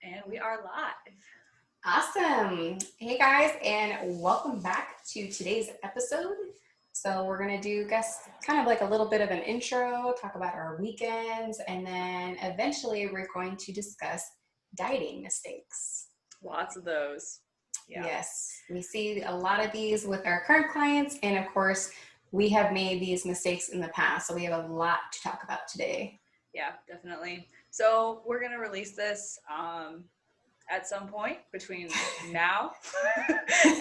And we are live. Awesome. Hey guys, and welcome back to today's episode. So we're going to do, kind of like a little bit of an intro, talk about our weekends, and then eventually we're going to discuss dieting mistakes. Lots of those. Yeah. Yes, we see a lot of these with our current clients, and of course, we have made these mistakes in the past, so we have a lot to talk about today. Yeah, definitely. So we're going to release this at some point between now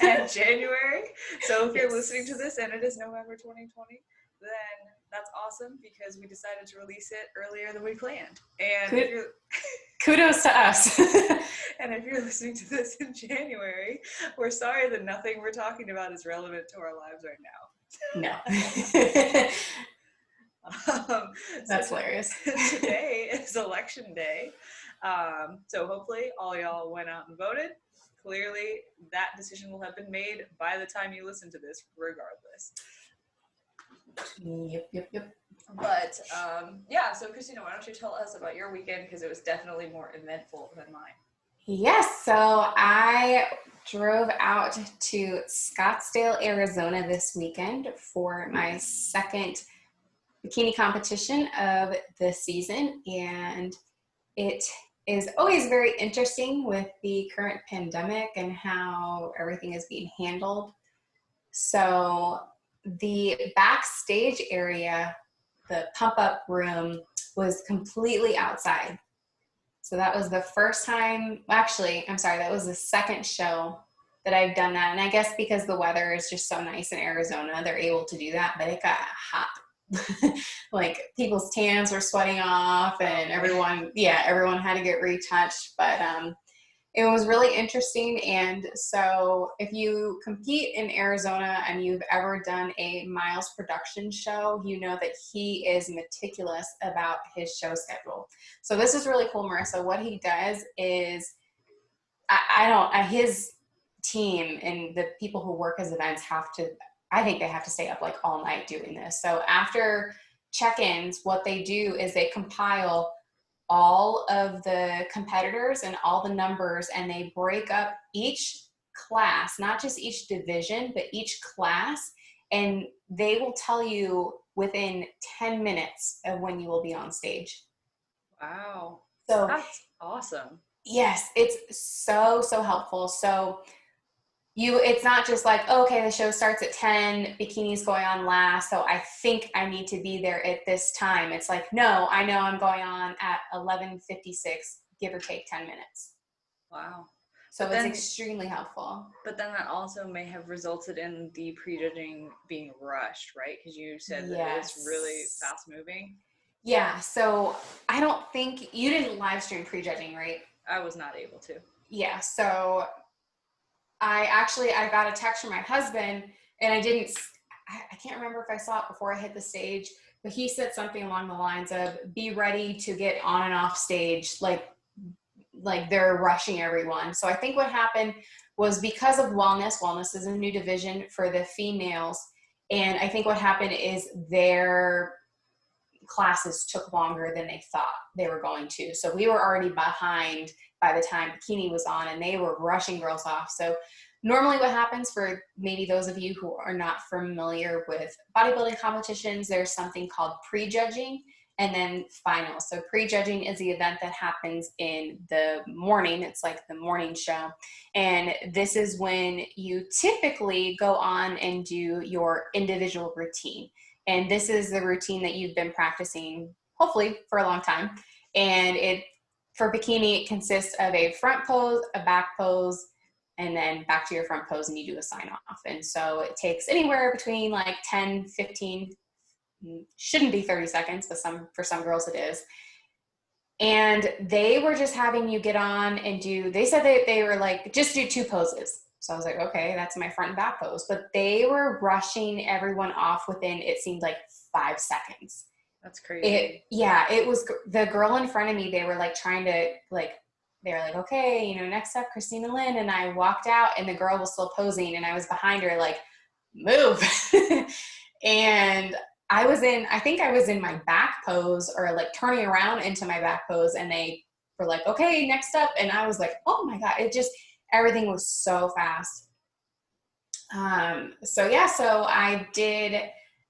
and January. So if you're listening to this and it is November 2020, then that's awesome because we decided to release it earlier than we planned. And if you're kudos to us. And if you're listening to this in January, we're sorry that nothing we're talking about is relevant to our lives right now. No. That's hilarious. Today is election day. So hopefully all y'all went out and voted. Clearly that decision will have been made by the time you listen to this, regardless. Yep. But yeah, so Christina, why don't you tell us about your weekend, because it was definitely more eventful than mine. Yes, so I drove out to Scottsdale, Arizona this weekend for my second bikini competition of the season, and it is always very interesting with the current pandemic and how everything is being handled. So the backstage area, the pump-up room, was completely outside. So that was the first time, that was the second show that I've done that. And I guess because the weather is just so nice in Arizona, they're able to do that, but it got hot. Like people's tans were sweating off and everyone had to get retouched, but it was really interesting. And so if you compete in Arizona and you've ever done a Miles production show, you know that he is meticulous about his show schedule. So this is really cool, Marissa. What he does is, his team and the people who work his events I think they have to stay up like all night doing this. So after check-ins, what they do is they compile all of the competitors and all the numbers, and they break up each class, not just each division, but each class, and they will tell you within 10 minutes of when you will be on stage. Wow. So that's awesome. Yes, it's so helpful. So it's not just like, oh, okay, the show starts at 10, bikini's going on last, so I think I need to be there at this time. It's like, no, I know I'm going on at 11:56, give or take 10 minutes. Wow. So it's extremely helpful. But then that also may have resulted in the prejudging being rushed, right? Because you said that it's really fast moving. Yeah, so I don't think, you didn't live stream prejudging, right? I was not able to. Yeah, so I got a text from my husband, and I can't remember if I saw it before I hit the stage, but he said something along the lines of, be ready to get on and off stage, like they're rushing everyone. So I think what happened was because of wellness is a new division for the females, and I think what happened is their classes took longer than they thought they were going to. So we were already behind by the time bikini was on, and they were rushing girls off. So normally what happens, for maybe those of you who are not familiar with bodybuilding competitions, there's something called prejudging and then finals. So prejudging is the event that happens in the morning. It's like the morning show. And this is when you typically go on and do your individual routine. And this is the routine that you've been practicing, hopefully, for a long time. And for bikini, it consists of a front pose, a back pose, and then back to your front pose, and you do a sign off. And so it takes anywhere between like 10, 15, shouldn't be 30 seconds, but for some girls it is. And they were just having you get on and they said they were like, just do 2 poses. So I was like, okay, that's my front and back pose. But they were rushing everyone off within, it seemed like 5 seconds. That's crazy. It was the girl in front of me. They were like trying to they were like, okay, next up, Christina Lynn. And I walked out and the girl was still posing and I was behind her like, move. And I think I was in my back pose, or like turning around into my back pose, and they for like, okay, next up. And I was like, oh my God, everything was so fast. So I did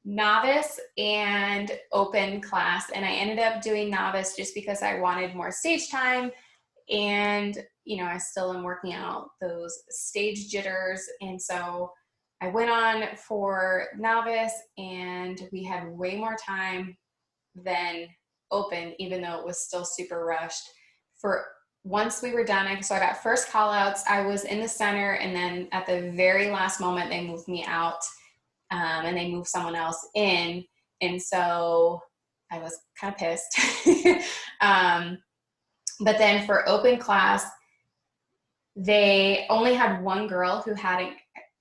novice and open class, and I ended up doing novice just because I wanted more stage time. And, I still am working out those stage jitters. And so I went on for novice, and we had way more time than open, even though it was still super rushed. For once we were done, so I got first call outs, I was in the center, and then at the very last moment, they moved me out, and they moved someone else in. And so I was kind of pissed. But then for open class, they only had one girl who hadn't,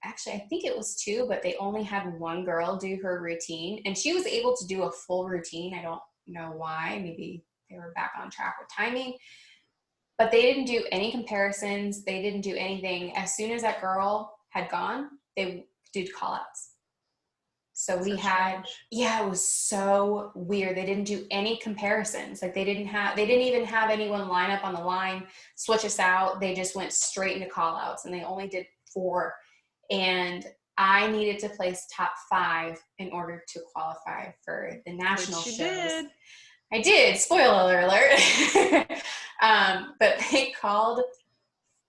actually, I think it was two, but they only had one girl do her routine, and she was able to do a full routine. I don't know why. Maybe they were back on track with timing, but they didn't do any comparisons. They didn't do anything. As soon as that girl had gone, they did call outs. So we had, yeah, it was so weird. They didn't do any comparisons. Like they didn't even have anyone line up on the line, switch us out. They just went straight into call outs, and they only did 4. And I needed to place top 5 in order to qualify for the national shows. Did. I did. Spoiler alert. But they called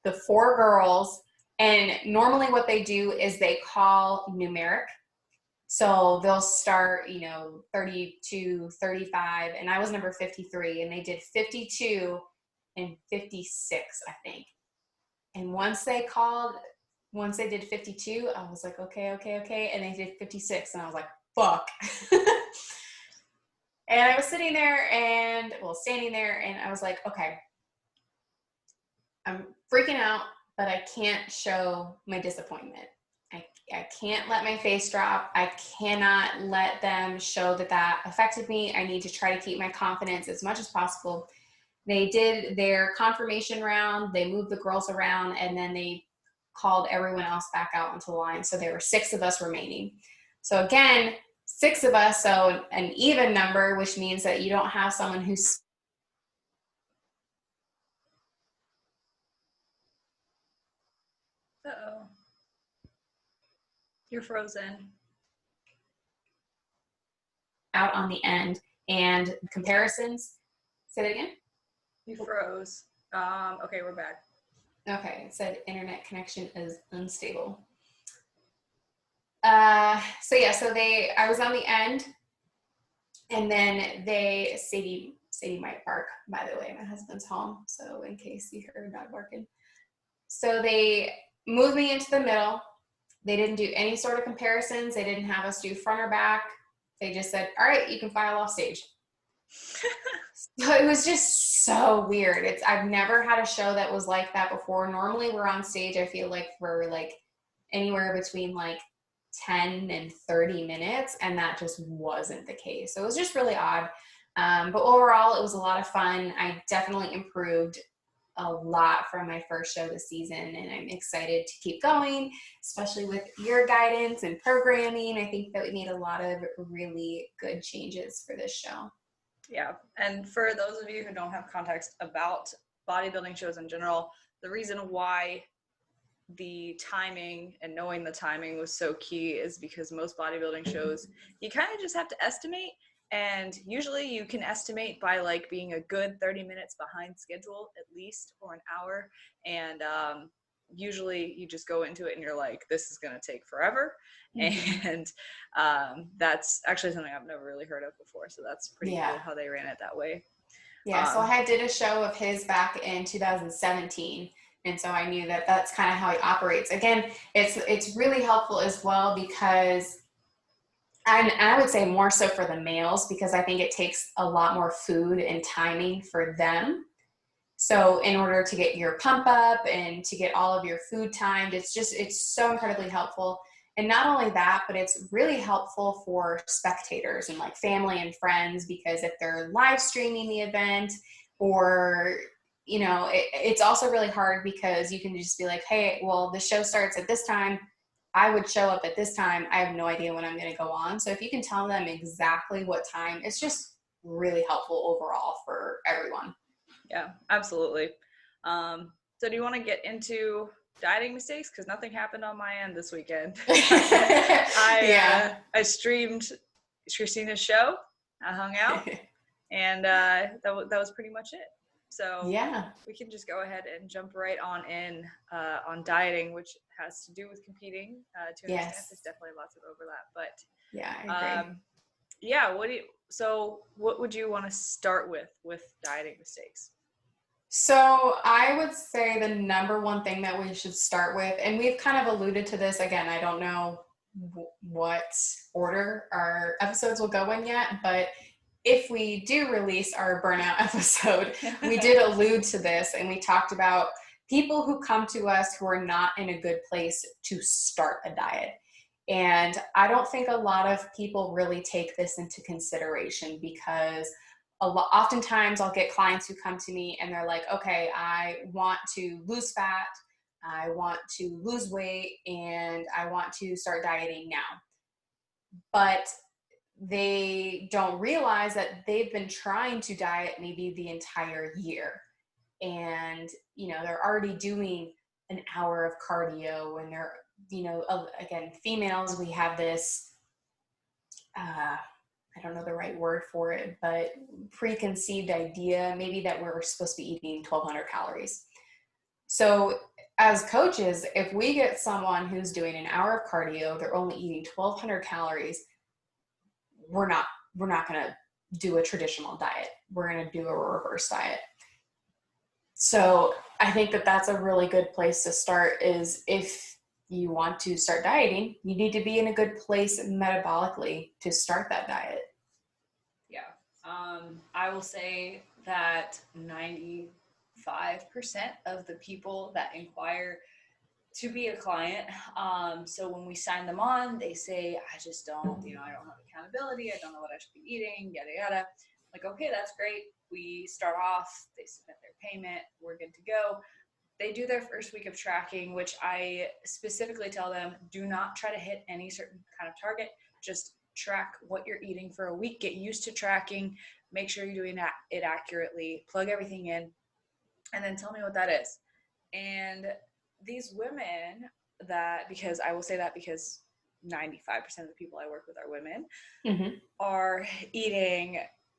the 4 girls, and normally what they do is they call numeric. So they'll start, 32, 35, and I was number 53, and they did 52 and 56, I think. And once they did 52, I was like, okay. And they did 56, and I was like, fuck. And I was standing there, and I was like, okay, I'm freaking out, but I can't show my disappointment. I can't let my face drop. I cannot let them show that affected me. I need to try to keep my confidence as much as possible. They did their confirmation round. They moved the girls around, and then they called everyone else back out onto the line. So there were 6 of us remaining. So again, 6 of us, so an even number, which means that you don't have someone who's Uh-oh. You're frozen. Out on the end. And comparisons. Say that again? You froze. Okay, we're back. Okay, it said internet connection is unstable. So I was on the end, and then Sadie might bark, by the way. My husband's home, so in case you heard a dog barking. So they moved me into the middle. They didn't do any sort of comparisons. They didn't have us do front or back. They just said, all right, you can file off stage. So it was just so weird. I've never had a show that was like that before. Normally we're on stage, I feel like we're like anywhere between like 10 and 30 minutes, and that just wasn't the case. So it was just really odd. But overall, it was a lot of fun. I definitely improved a lot from my first show this season, and I'm excited to keep going, especially with your guidance and programming. I think that we made a lot of really good changes for this show. Yeah, and for those of you who don't have context about bodybuilding shows in general, the reason why the timing and knowing the timing was so key is because most bodybuilding shows, you kind of just have to estimate. And usually you can estimate by like being a good 30 minutes behind schedule at least, or an hour. And usually you just go into it and you're like, this is going to take forever. Mm-hmm. And that's actually something I've never really heard of before. So that's pretty cool how they ran it that way. Yeah. So I did a show of his back in 2017. And so I knew that that's kind of how he operates. Again, it's really helpful as well because and I would say more so for the males, because I think it takes a lot more food and timing for them. So in order to get your pump up and to get all of your food timed, it's so incredibly helpful. And not only that, but it's really helpful for spectators and like family and friends, because if they're live streaming the event, or, it's also really hard because you can just be like, hey, well, the show starts at this time. I would show up at this time. I have no idea when I'm going to go on. So if you can tell them exactly what time, it's just really helpful overall for everyone. Yeah, absolutely. So do you want to get into dieting mistakes? Because nothing happened on my end this weekend. Yeah. I streamed Christina's show. I hung out, and that was pretty much it. So Yeah. we can just go ahead and jump right on in on dieting, which has to do with competing to an extent. There's Yes. definitely lots of overlap, but Yeah, I agree. yeah. What would you want to start with dieting mistakes? So I would say the number one thing that we should start with, and we've kind of alluded to this again, I don't know what order our episodes will go in yet, but if we do release our burnout episode, we did allude to this and we talked about people who come to us who are not in a good place to start a diet. And I don't think a lot of people really take this into consideration because oftentimes I'll get clients who come to me and they're like, okay, I want to lose fat, I want to lose weight, and I want to start dieting now. But they don't realize that they've been trying to diet maybe the entire year. And, they're already doing an hour of cardio and they're, again, females, we have this, I don't know the right word for it, but preconceived idea maybe that we're supposed to be eating 1,200 calories. So as coaches, if we get someone who's doing an hour of cardio, they're only eating 1,200 calories, we're not going to do a traditional diet. We're going to do a reverse diet. So I think that that's a really good place to start is if you want to start dieting, you need to be in a good place metabolically to start that diet. Yeah. I will say that 95% of the people that inquire to be a client, so when we sign them on, they say, I just don't, I don't have accountability. I don't know what I should be eating, yada, yada. Like, okay, that's great. We start off, they submit their payment, we're good to go. They do their first week of tracking, which I specifically tell them, do not try to hit any certain kind of target. Just track what you're eating for a week. Get used to tracking. Make sure you're doing it accurately. Plug everything in. And then tell me what that is. And these women because I will say that because 95% of the people I work with are women, are eating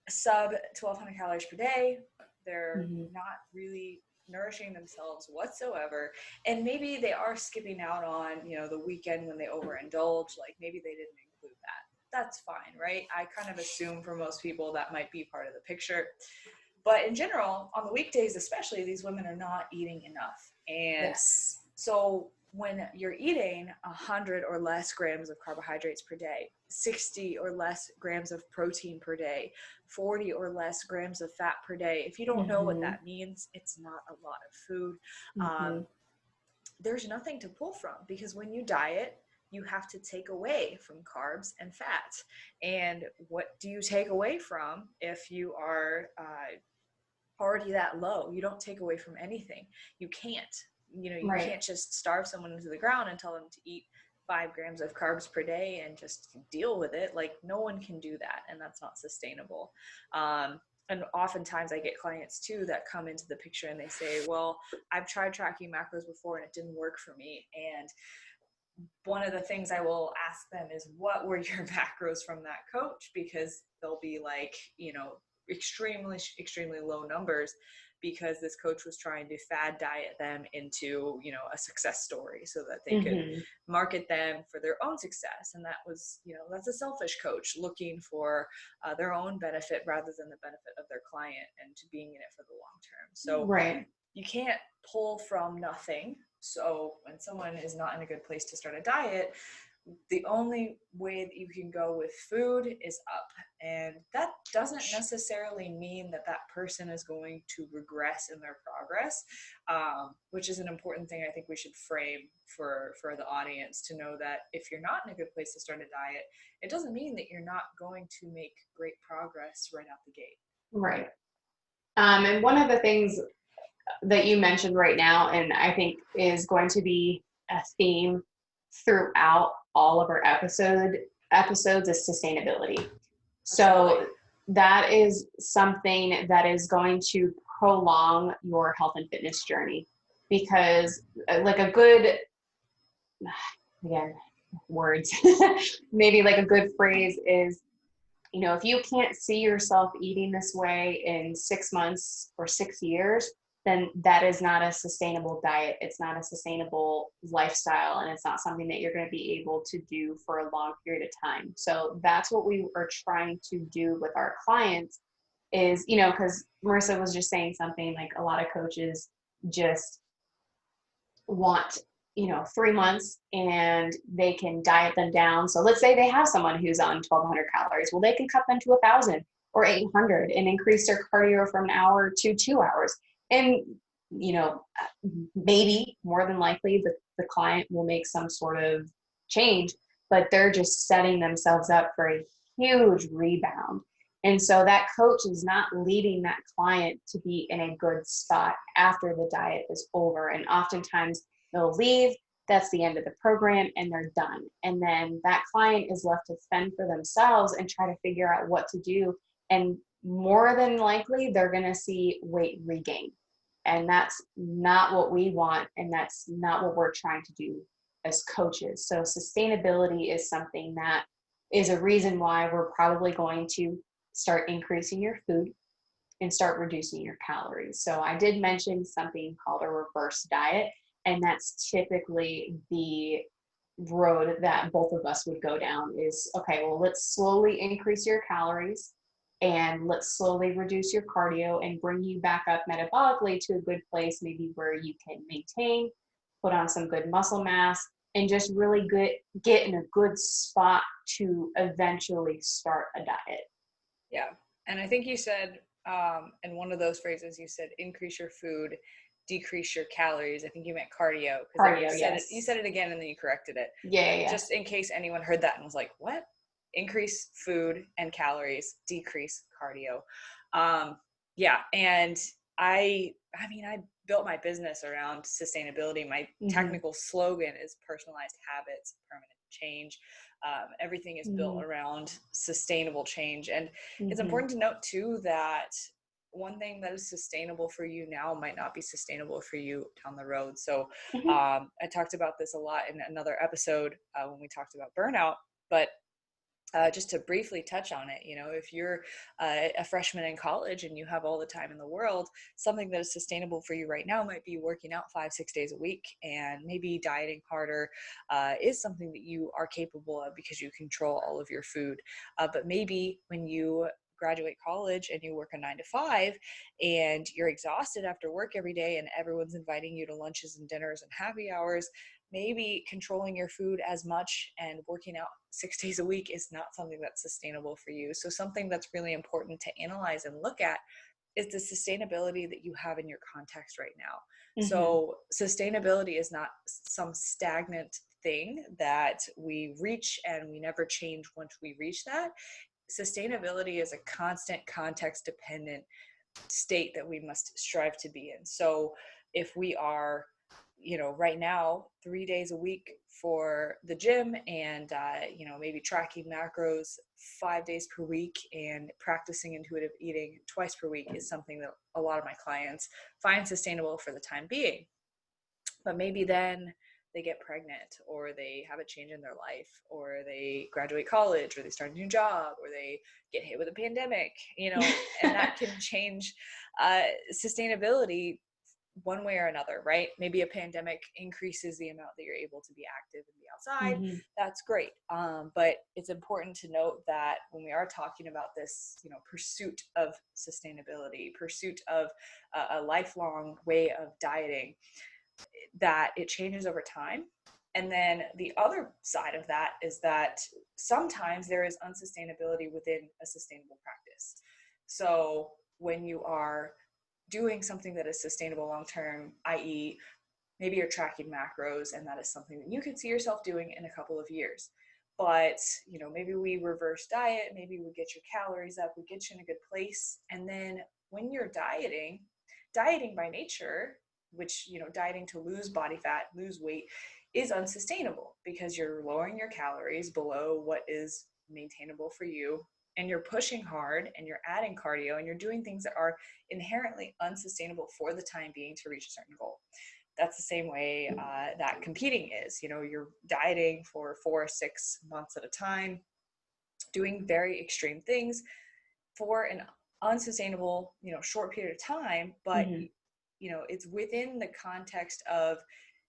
sub 1,200 calories per day. They're not really nourishing themselves whatsoever, and maybe they are skipping out on the weekend when they overindulge, like maybe they didn't include that. That's fine, right? I kind of assume for most people that might be part of the picture, but in general, on the weekdays especially, these women are not eating enough. And so when you're eating 100 or less grams of carbohydrates per day, 60 or less grams of protein per day, 40 or less grams of fat per day, if you don't know what that means, it's not a lot of food. There's nothing to pull from, because when you diet, you have to take away from carbs and fats. And what do you take away from if you are already that low? You don't take away from anything. You can't. You can't just starve someone into the ground and tell them to eat 5 grams of carbs per day and just deal with it. Like, no one can do that, and that's not sustainable. And oftentimes I get clients too that come into the picture and they say, well, I've tried tracking macros before and it didn't work for me. And one of the things I will ask them is, what were your macros from that coach? Because they'll be like, extremely, extremely low numbers, because this coach was trying to fad diet them into, a success story so that they could market them for their own success. And that was, that's a selfish coach looking for their own benefit rather than the benefit of their client and to being in it for the long term. So you can't pull from nothing. So when someone is not in a good place to start a diet, the only way that you can go with food is up. And that doesn't necessarily mean that that person is going to regress in their progress, which is an important thing I think we should frame for the audience, to know that if you're not in a good place to start a diet, it doesn't mean that you're not going to make great progress right out the gate. Right. And one of the things that you mentioned right now, and I think is going to be a theme throughout all of our episodes, is sustainability. So that is something that is going to prolong your health and fitness journey. Because like a good, again, words, maybe like a good phrase is, if you can't see yourself eating this way in 6 months or 6 years, then that is not a sustainable diet. It's not a sustainable lifestyle, and it's not something that you're going to be able to do for a long period of time. So that's what we are trying to do with our clients is, because Marissa was just saying something like a lot of coaches just want 3 months and they can diet them down. So let's say they have someone who's on 1,200 calories. Well, they can cut them to 1,000 or 800 and increase their cardio from an hour to 2 hours. And maybe more than likely the client will make some sort of change, but they're just setting themselves up for a huge rebound. And so that coach is not leading that client to be in a good spot after the diet is over. And oftentimes they'll leave, that's the end of the program, and they're done. And then that client is left to fend for themselves and try to figure out what to do. And more than likely, they're going to see weight regain. And that's not what we want. And that's not what we're trying to do as coaches. So sustainability is something that is a reason why we're probably going to start increasing your food and start reducing your calories. So I did mention something called a reverse diet, and that's typically the road that both of us would go down is, okay, well, let's slowly increase your calories and let's slowly reduce your cardio and bring you back up metabolically to a good place, maybe where you can maintain, put on some good muscle mass, and just really get in a good spot to eventually start a diet. Yeah. And I think you said, in one of those phrases, you said, increase your food, decrease your calories. I think you meant cardio. Cardio, yes. You said it again and then you corrected it. Yeah. Just in case anyone heard that and was like, what? Increase food and calories, decrease cardio. Yeah. And I built my business around sustainability. My technical slogan is personalized habits, permanent change. Everything is built around sustainable change. And it's important to note too that one thing that is sustainable for you now might not be sustainable for you down the road. So I talked about this a lot in another episode when we talked about burnout, but just to briefly touch on it, if you're a freshman in college and you have all the time in the world, something that is sustainable for you right now might be working out 5-6 days a week, and maybe dieting harder is something that you are capable of because you control all of your food. But maybe when you graduate college and you work a 9 to 5 and you're exhausted after work every day and everyone's inviting you to lunches and dinners and happy hours, maybe controlling your food as much and working out 6 days a week is not something that's sustainable for you. So something that's really important to analyze and look at is the sustainability that you have in your context right now. So sustainability is not some stagnant thing that we reach and we never change once we reach that. Sustainability is a constant context dependent state that we must strive to be in. So if we are right now 3 days a week for the gym and maybe tracking macros 5 days per week and practicing intuitive eating twice per week is something that a lot of my clients find sustainable for the time being. But maybe then they get pregnant, or they have a change in their life, or they graduate college, or they start a new job, or they get hit with a pandemic, and that can change sustainability one way or another, right? Maybe a pandemic increases the amount that you're able to be active and be outside. That's great. But it's important to note that when we are talking about this, pursuit of sustainability, pursuit of a lifelong way of dieting, that it changes over time. And then the other side of that is that sometimes there is unsustainability within a sustainable practice. So when you are doing something that is sustainable long-term, i.e. maybe you're tracking macros and that is something that you could see yourself doing in a couple of years. But, maybe we reverse diet, maybe we get your calories up, we get you in a good place. And then when you're dieting by nature, which, dieting to lose body fat, lose weight, is unsustainable because you're lowering your calories below what is maintainable for you and you're pushing hard and you're adding cardio and you're doing things that are inherently unsustainable for the time being to reach a certain goal. That's the same way that competing is. You know, you're dieting for 4 or 6 months at a time, doing very extreme things for an unsustainable, you know, short period of time, but you know, it's within the context of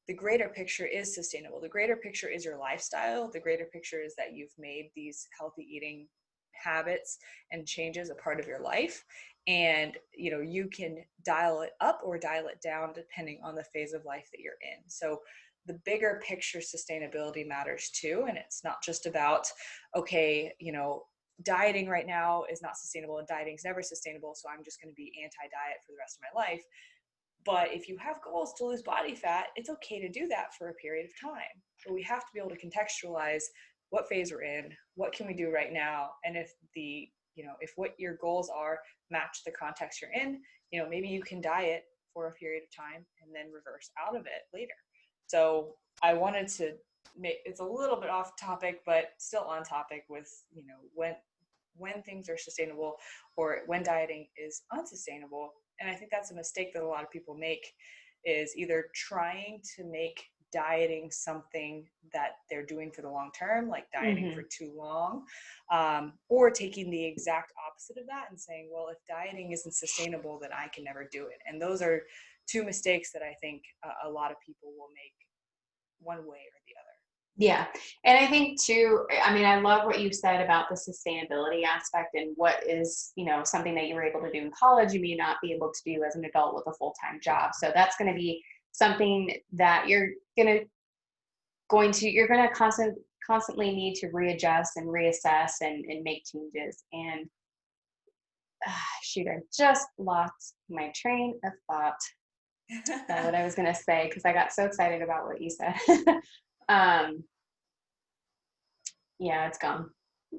the greater picture is sustainable. The greater picture is your lifestyle. The greater picture is that you've made these healthy eating habits and changes a part of your life. And, you know, you can dial it up or dial it down depending on the phase of life that you're in. So the bigger picture sustainability matters too. And it's not just about, okay, you know, dieting right now is not sustainable and dieting is never sustainable, so I'm just going to be anti-diet for the rest of my life. But if you have goals to lose body fat, it's okay to do that for a period of time. But we have to be able to contextualize what phase we're in, what can we do right now, and if the, you know, if what your goals are match the context you're in, you know, maybe you can diet for a period of time and then reverse out of it later. So I wanted to make, it's a little bit off topic, but still on topic with, you know, when things are sustainable or when dieting is unsustainable. And I think that's a mistake that a lot of people make, is either trying to make dieting something that they're doing for the long term, like dieting for too long, or taking the exact opposite of that and saying, well, if dieting isn't sustainable, then I can never do it. And those are two mistakes that I think a lot of people will make one way or the other. Yeah. And I think too, I mean, I love what you said about the sustainability aspect and what is, you know, something that you were able to do in college, you may not be able to do as an adult with a full-time job. So that's going to be something that you're going to constantly need to readjust and reassess and make changes. And shoot, I just lost my train of thought. What I was going to say, because I got so excited about what you said. Yeah, it's gone.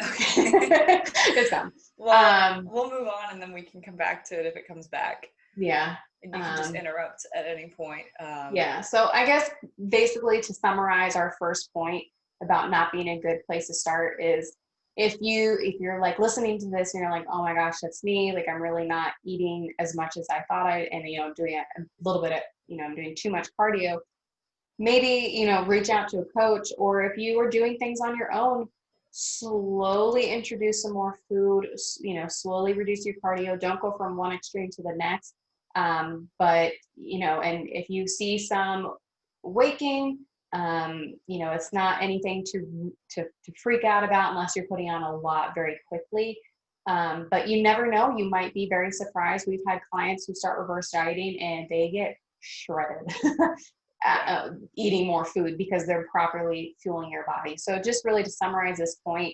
Okay. It's gone. Well, we'll move on and then we can come back to it if it comes back. Yeah. And you can just interrupt at any point. Yeah. So I guess basically to summarize our first point about not being a good place to start is if you're like listening to this and you're like, oh my gosh, that's me. Like I'm really not eating as much as I thought and, you know, I'm doing a little bit of, you know, I'm doing too much cardio. Maybe, you know, reach out to a coach, or if you are doing things on your own, slowly introduce some more food, you know, slowly reduce your cardio. Don't go from one extreme to the next. But, you know, and if you see some waking, you know, it's not anything to freak out about unless you're putting on a lot very quickly. But you never know, you might be very surprised. We've had clients who start reverse dieting and they get shredded. Eating more food because they're properly fueling your body. So just really to summarize this point,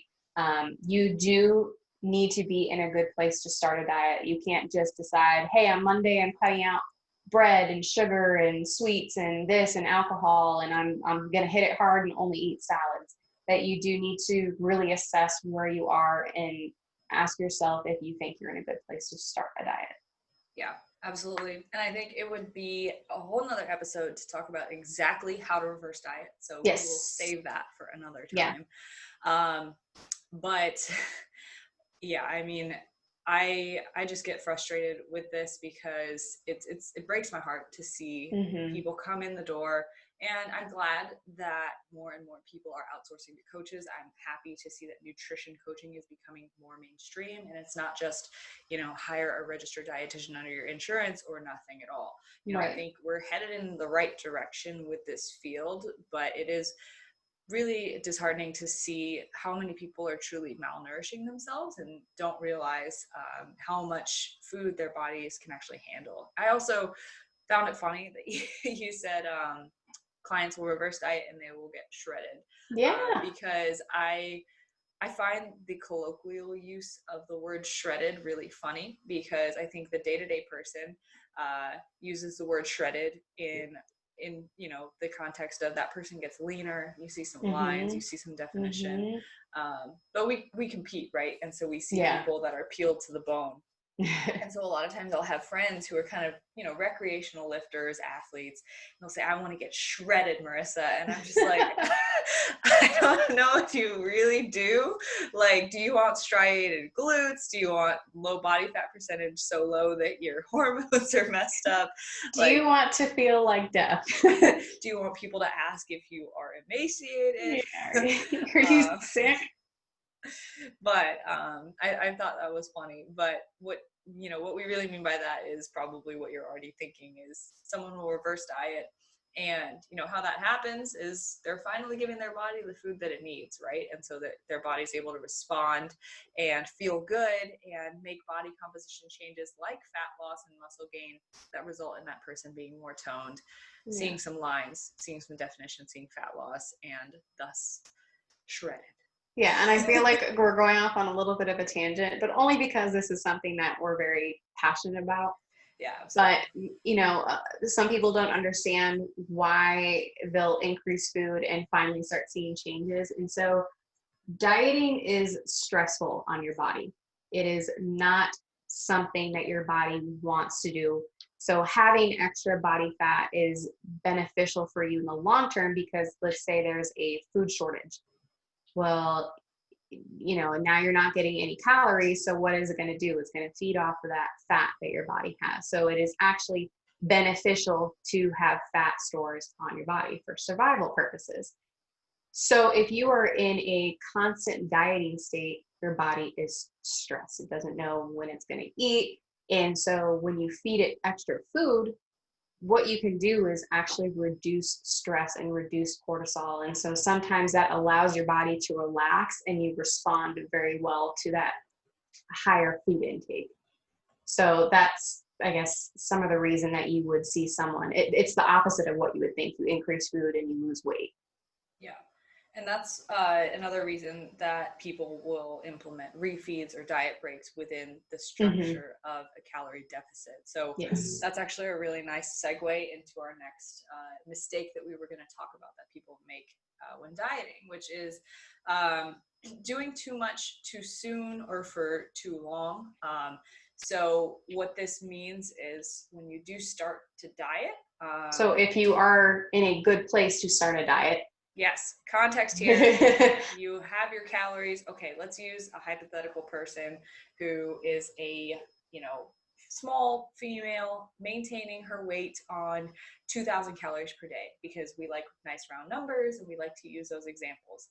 you do need to be in a good place to start a diet. You can't just decide, hey, on Monday I'm cutting out bread and sugar and sweets and this and alcohol, and I'm going to hit it hard and only eat salads. That you do need to really assess where you are and ask yourself if you think you're in a good place to start a diet. Yeah, absolutely. And I think it would be a whole nother episode to talk about exactly how to reverse diet. So yes, we'll save that for another time. Yeah. But yeah, I mean, I just get frustrated with this because it breaks my heart to see people come in the door. And I'm glad that more and more people are outsourcing to coaches. I'm happy to see that nutrition coaching is becoming more mainstream. And it's not just, you know, hire a registered dietitian under your insurance or nothing at all. You know, right. I think we're headed in the right direction with this field, but it is really disheartening to see how many people are truly malnourishing themselves and don't realize how much food their bodies can actually handle. I also found it funny that you said clients will reverse diet and they will get shredded. Yeah. Because I find the colloquial use of the word shredded really funny, because I think the day-to-day person uses the word shredded in you know, the context of that person gets leaner, you see some lines, you see some definition. But we compete, right? And so we see people that are peeled to the bone. And so a lot of times I'll have friends who are kind of, recreational lifters, athletes, and they'll say, I want to get shredded, Marissa. And I'm just like, I don't know if you really do. Like, do you want striated glutes? Do you want low body fat percentage so low that your hormones are messed up? Do you want to feel like death? Do you want people to ask if you are emaciated? Yeah. Are you sick? But I thought that was funny. But what we really mean by that is probably what you're already thinking is someone will reverse diet, and how that happens is they're finally giving their body the food that it needs, right? And so that their body's able to respond and feel good and make body composition changes like fat loss and muscle gain that result in that person being more toned, seeing some lines, seeing some definition, seeing fat loss, and thus shredded. Yeah, and I feel like we're going off on a little bit of a tangent, but only because this is something that we're very passionate about. Yeah, absolutely. But, some people don't understand why they'll increase food and finally start seeing changes. And so dieting is stressful on your body. It is not something that your body wants to do. So having extra body fat is beneficial for you in the long term because let's say there's a food shortage. Well, now you're not getting any calories. So what is it going to do? It's going to feed off of that fat that your body has. So it is actually beneficial to have fat stores on your body for survival purposes. So if you are in a constant dieting state, your body is stressed. It doesn't know when it's going to eat. And so when you feed it extra food, what you can do is actually reduce stress and reduce cortisol. And so sometimes that allows your body to relax and you respond very well to that higher food intake. So that's, I guess, some of the reason that you would see someone, it's the opposite of what you would think. You increase food and you lose weight. Yeah. And that's another reason that people will implement refeeds or diet breaks within the structure of a calorie deficit. So that's actually a really nice segue into our next mistake that we were going to talk about that people make when dieting, which is doing too much too soon or for too long. So what this means is when you do start to diet. So if you are in a good place to start a diet. Yes, context here. You have your calories. Okay, let's use a hypothetical person who is a, small female maintaining her weight on 2,000 calories per day because we like nice round numbers and we like to use those examples.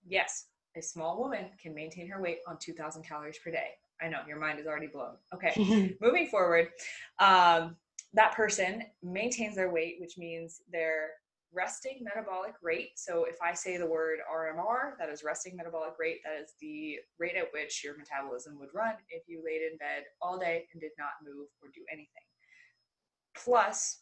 Yes, a small woman can maintain her weight on 2,000 calories per day. I know, your mind is already blown. Okay, moving forward, that person maintains their weight, which means their resting metabolic rate. So if I say the word RMR, that is resting metabolic rate, that is the rate at which your metabolism would run if you laid in bed all day and did not move or do anything. Plus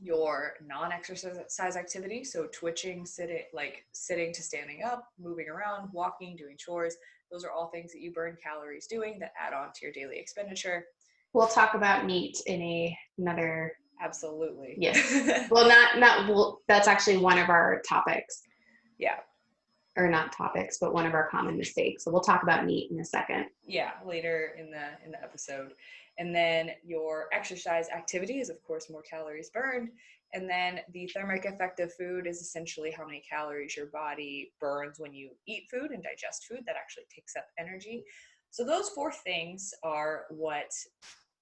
your non-exercise activity, so twitching, sitting to standing up, moving around, walking, doing chores. Those are all things that you burn calories doing that add on to your daily expenditure. We'll talk about NEAT in another. Absolutely. Yes. Well, well, that's actually one of our topics. Yeah. Or not topics, but one of our common mistakes. So we'll talk about NEAT in a second. Yeah, later in the episode. And then your exercise activity is, of course, more calories burned. And then the thermic effect of food is essentially how many calories your body burns when you eat food and digest food that actually takes up energy. So those four things are what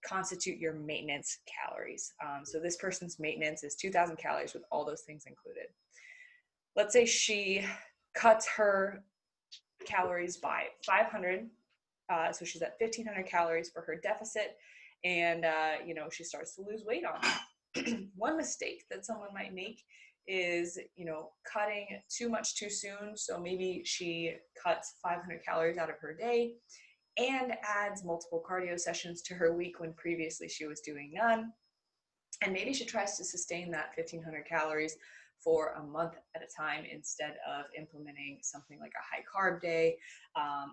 constitute your maintenance calories. So this person's maintenance is 2,000 calories with all those things included. Let's say she cuts her calories by 500. So she's at 1,500 calories for her deficit. And, she starts to lose weight on that. One mistake that someone might make is, cutting too much too soon. So maybe she cuts 500 calories out of her day and adds multiple cardio sessions to her week when previously she was doing none. And maybe she tries to sustain that 1,500 calories for a month at a time instead of implementing something like a high carb day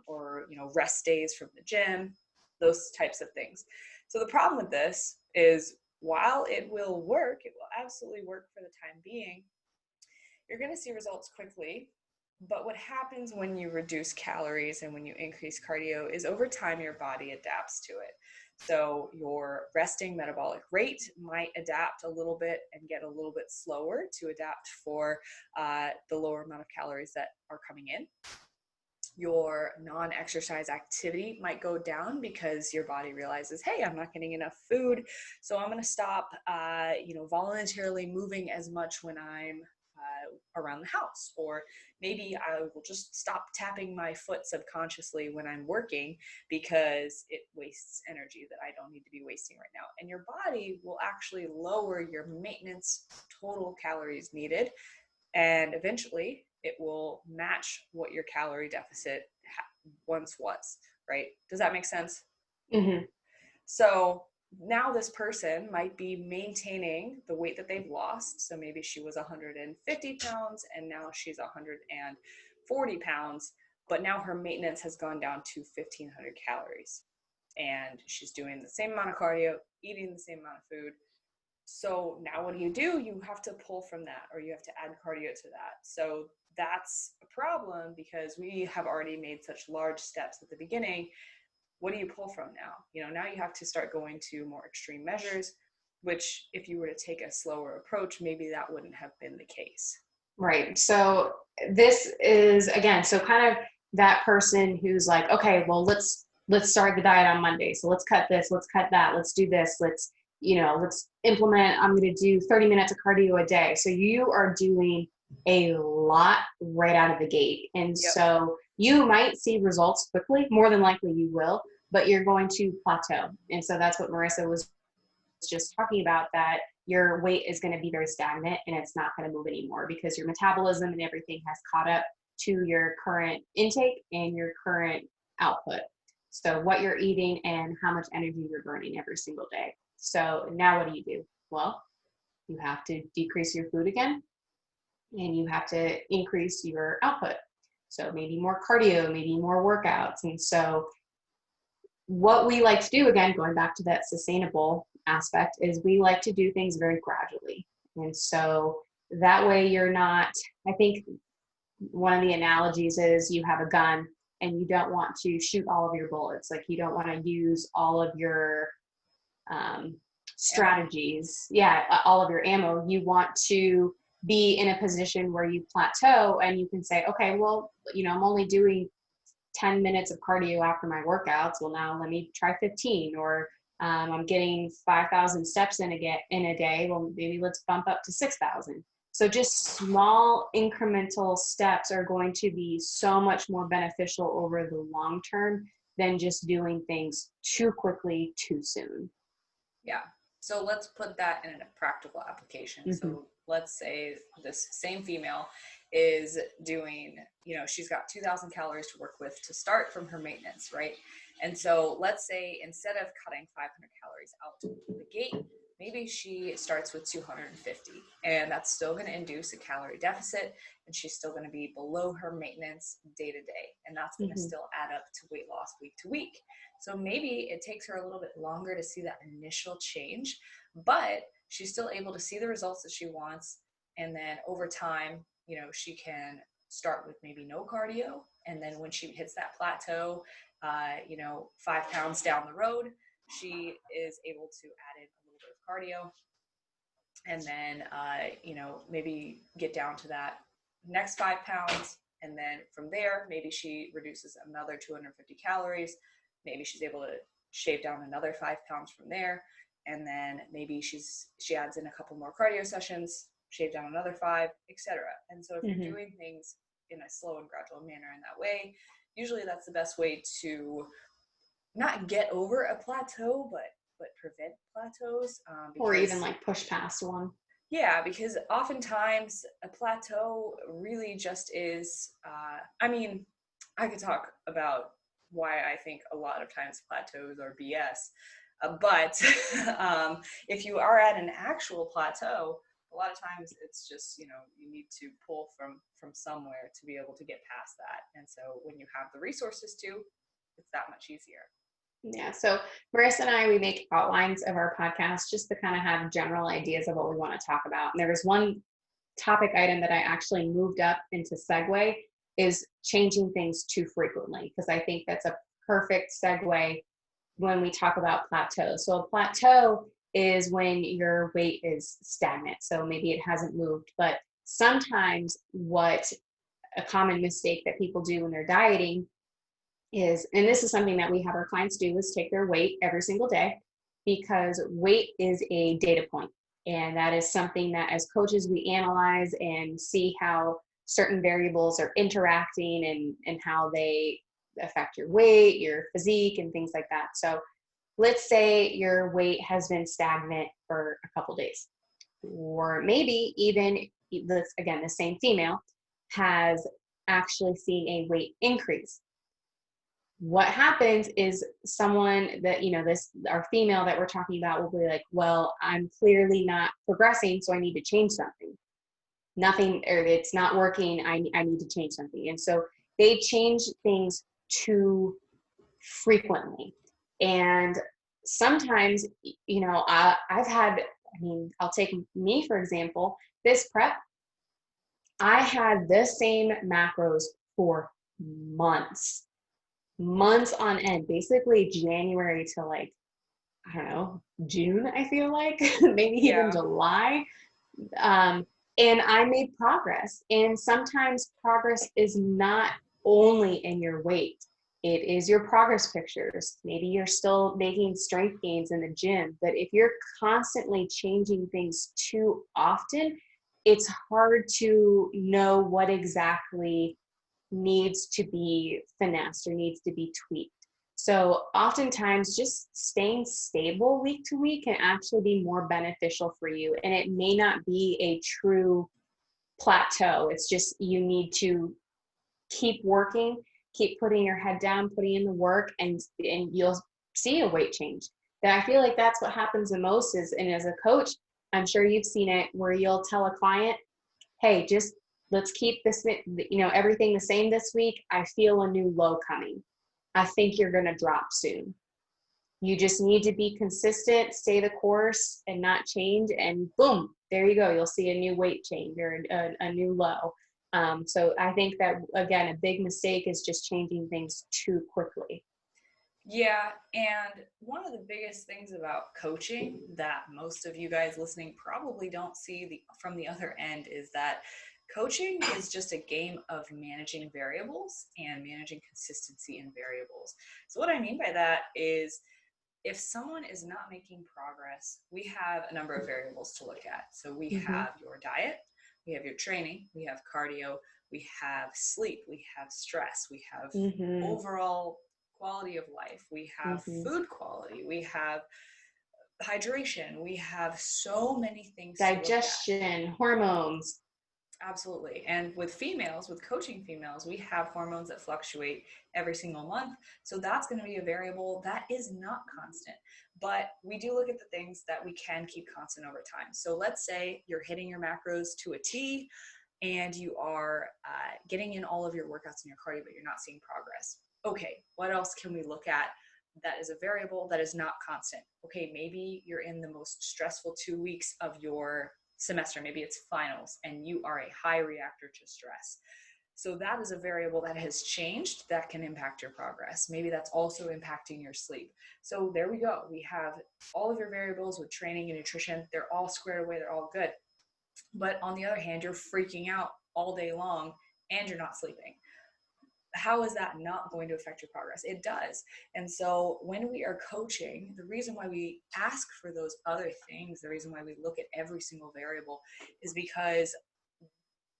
or rest days from the gym, those types of things. So the problem with this is while it will work, it will absolutely work for the time being, you're going to see results quickly. But what happens when you reduce calories and when you increase cardio is over time your body adapts to it. So your resting metabolic rate might adapt a little bit and get a little bit slower to adapt for the lower amount of calories that are coming in. Your non-exercise activity might go down because your body realizes, hey, I'm not getting enough food, so I'm going to stop voluntarily moving as much when I'm around the house. Or maybe I will just stop tapping my foot subconsciously when I'm working because it wastes energy that I don't need to be wasting right now. And your body will actually lower your maintenance total calories needed, and eventually it will match what your calorie deficit once was, right? Does that make sense? Mm-hmm. So now this person might be maintaining the weight that they've lost. So maybe she was 150 pounds and now she's 140 pounds, but now her maintenance has gone down to 1,500 calories. And she's doing the same amount of cardio, eating the same amount of food. So now what do? You have to pull from that, or you have to add cardio to that. So that's a problem because we have already made such large steps at the beginning. What do you pull from now? Now you have to start going to more extreme measures, which if you were to take a slower approach, maybe that wouldn't have been the case. Right. So this is, again, so kind of that person who's like, okay, well, let's start the diet on Monday. So let's cut this, let's cut that, let's do this, let's implement, I'm going to do 30 minutes of cardio a day. So you are doing a lot right out of the gate. And Yep. So you might see results quickly, more than likely you will, but you're going to plateau. And so that's what Marissa was just talking about, that your weight is going to be very stagnant and it's not going to move anymore because your metabolism and everything has caught up to your current intake and your current output. So what you're eating and how much energy you're burning every single day. So now what do? Well, you have to decrease your food again and you have to increase your output. So maybe more cardio, maybe more workouts. And so what we like to do, again, going back to that sustainable aspect, is we like to do things very gradually. And so that way you're not, I think one of the analogies is you have a gun and you don't want to shoot all of your bullets. Like you don't want to use all of your strategies. Yeah, all of your ammo. You want to be in a position where you plateau and you can say, okay, well, I'm only doing 10 minutes of cardio after my workouts. Well, now let me try 15, or I'm getting 5,000 steps in a day. Well, maybe let's bump up to 6,000. So just small incremental steps are going to be so much more beneficial over the long term than just doing things too quickly, too soon. Yeah. So let's put that in a practical application. Mm-hmm. So let's say this same female is doing, she's got 2,000 calories to work with to start from her maintenance, right? And so let's say instead of cutting 500 calories out the gate, maybe she starts with 250, and that's still going to induce a calorie deficit, and she's still going to be below her maintenance day to day, and that's going to still add up to weight loss week to week. So maybe it takes her a little bit longer to see that initial change, but she's still able to see the results that she wants, and then over time, she can start with maybe no cardio, and then when she hits that plateau, 5 pounds down the road, she is able to add in a little bit of cardio, and then maybe get down to that next 5 pounds, and then from there maybe she reduces another 250 calories. Maybe she's able to shave down another 5 pounds from there, and then maybe she adds in a couple more cardio sessions, shave down another 5, etc. And so if you're doing things in a slow and gradual manner in that way, usually that's the best way to not get over a plateau, but prevent plateaus. Or even like push past one. Yeah, because oftentimes a plateau really just is, I could talk about why I think a lot of times plateaus are BS. But if you are at an actual plateau, a lot of times it's just, you need to pull from somewhere to be able to get past that. And so when you have the resources to, it's that much easier. Yeah. So Marissa and I, we make outlines of our podcast just to kind of have general ideas of what we want to talk about. And there was one topic item that I actually moved up into segue is changing things too frequently, because I think that's a perfect segue when we talk about plateau. So a plateau is when your weight is stagnant. So maybe it hasn't moved, but sometimes what a common mistake that people do when they're dieting is, and this is something that we have our clients do, is take their weight every single day, because weight is a data point. And that is something that as coaches, we analyze and see how certain variables are interacting and how they affect your weight, your physique, and things like that. So let's say your weight has been stagnant for a couple days, or maybe even this, again, the same female has actually seen a weight increase. What happens is someone that, this, our female that we're talking about, will be like, well, I'm clearly not progressing, so I need to change something. Nothing, or it's not working, I need to change something. And so they change things too frequently. And sometimes, I've had, I'll take me, for example, this prep, I had the same macros for months on end, basically January to like, I don't know, June, I feel like, maybe even July. And I made progress. And sometimes progress is not only in your weight, it is your progress pictures. Maybe you're still making strength gains in the gym, but if you're constantly changing things too often, it's hard to know what exactly needs to be finessed or needs to be tweaked. So oftentimes just staying stable week to week can actually be more beneficial for you. And it may not be a true plateau. It's just, you need to keep working, keep putting your head down, putting in the work, and you'll see a weight change. That I feel like that's what happens the most is, and as a coach, I'm sure you've seen it, where you'll tell a client, hey, just let's keep this, everything the same this week. I feel a new low coming. I think you're going to drop soon. You just need to be consistent, stay the course, and not change. And boom, there you go. You'll see a new weight change or a new low. So I think that, again, a big mistake is just changing things too quickly. Yeah, and one of the biggest things about coaching that most of you guys listening probably don't see from the other end is that coaching is just a game of managing variables and managing consistency in variables. So what I mean by that is, if someone is not making progress, we have a number of variables to look at. So we have your diet, we have your training, we have cardio, we have sleep, we have stress, we have overall quality of life, we have food quality, we have hydration, we have so many things, digestion, hormones. Absolutely. And with females, with coaching females, we have hormones that fluctuate every single month. So that's going to be a variable that is not constant. But we do look at the things that we can keep constant over time. So let's say you're hitting your macros to a T and you are getting in all of your workouts and your cardio, but you're not seeing progress. Okay, what else can we look at that is a variable that is not constant? Okay, maybe you're in the most stressful 2 weeks of your semester, maybe it's finals, and you are a high reactor to stress. So that is a variable that has changed that can impact your progress. Maybe that's also impacting your sleep. So there we go. We have all of your variables with training and nutrition. They're all squared away. They're all good. But on the other hand, you're freaking out all day long and you're not sleeping. How is that not going to affect your progress? It does. And so when we are coaching, the reason why we ask for those other things, the reason why we look at every single variable is because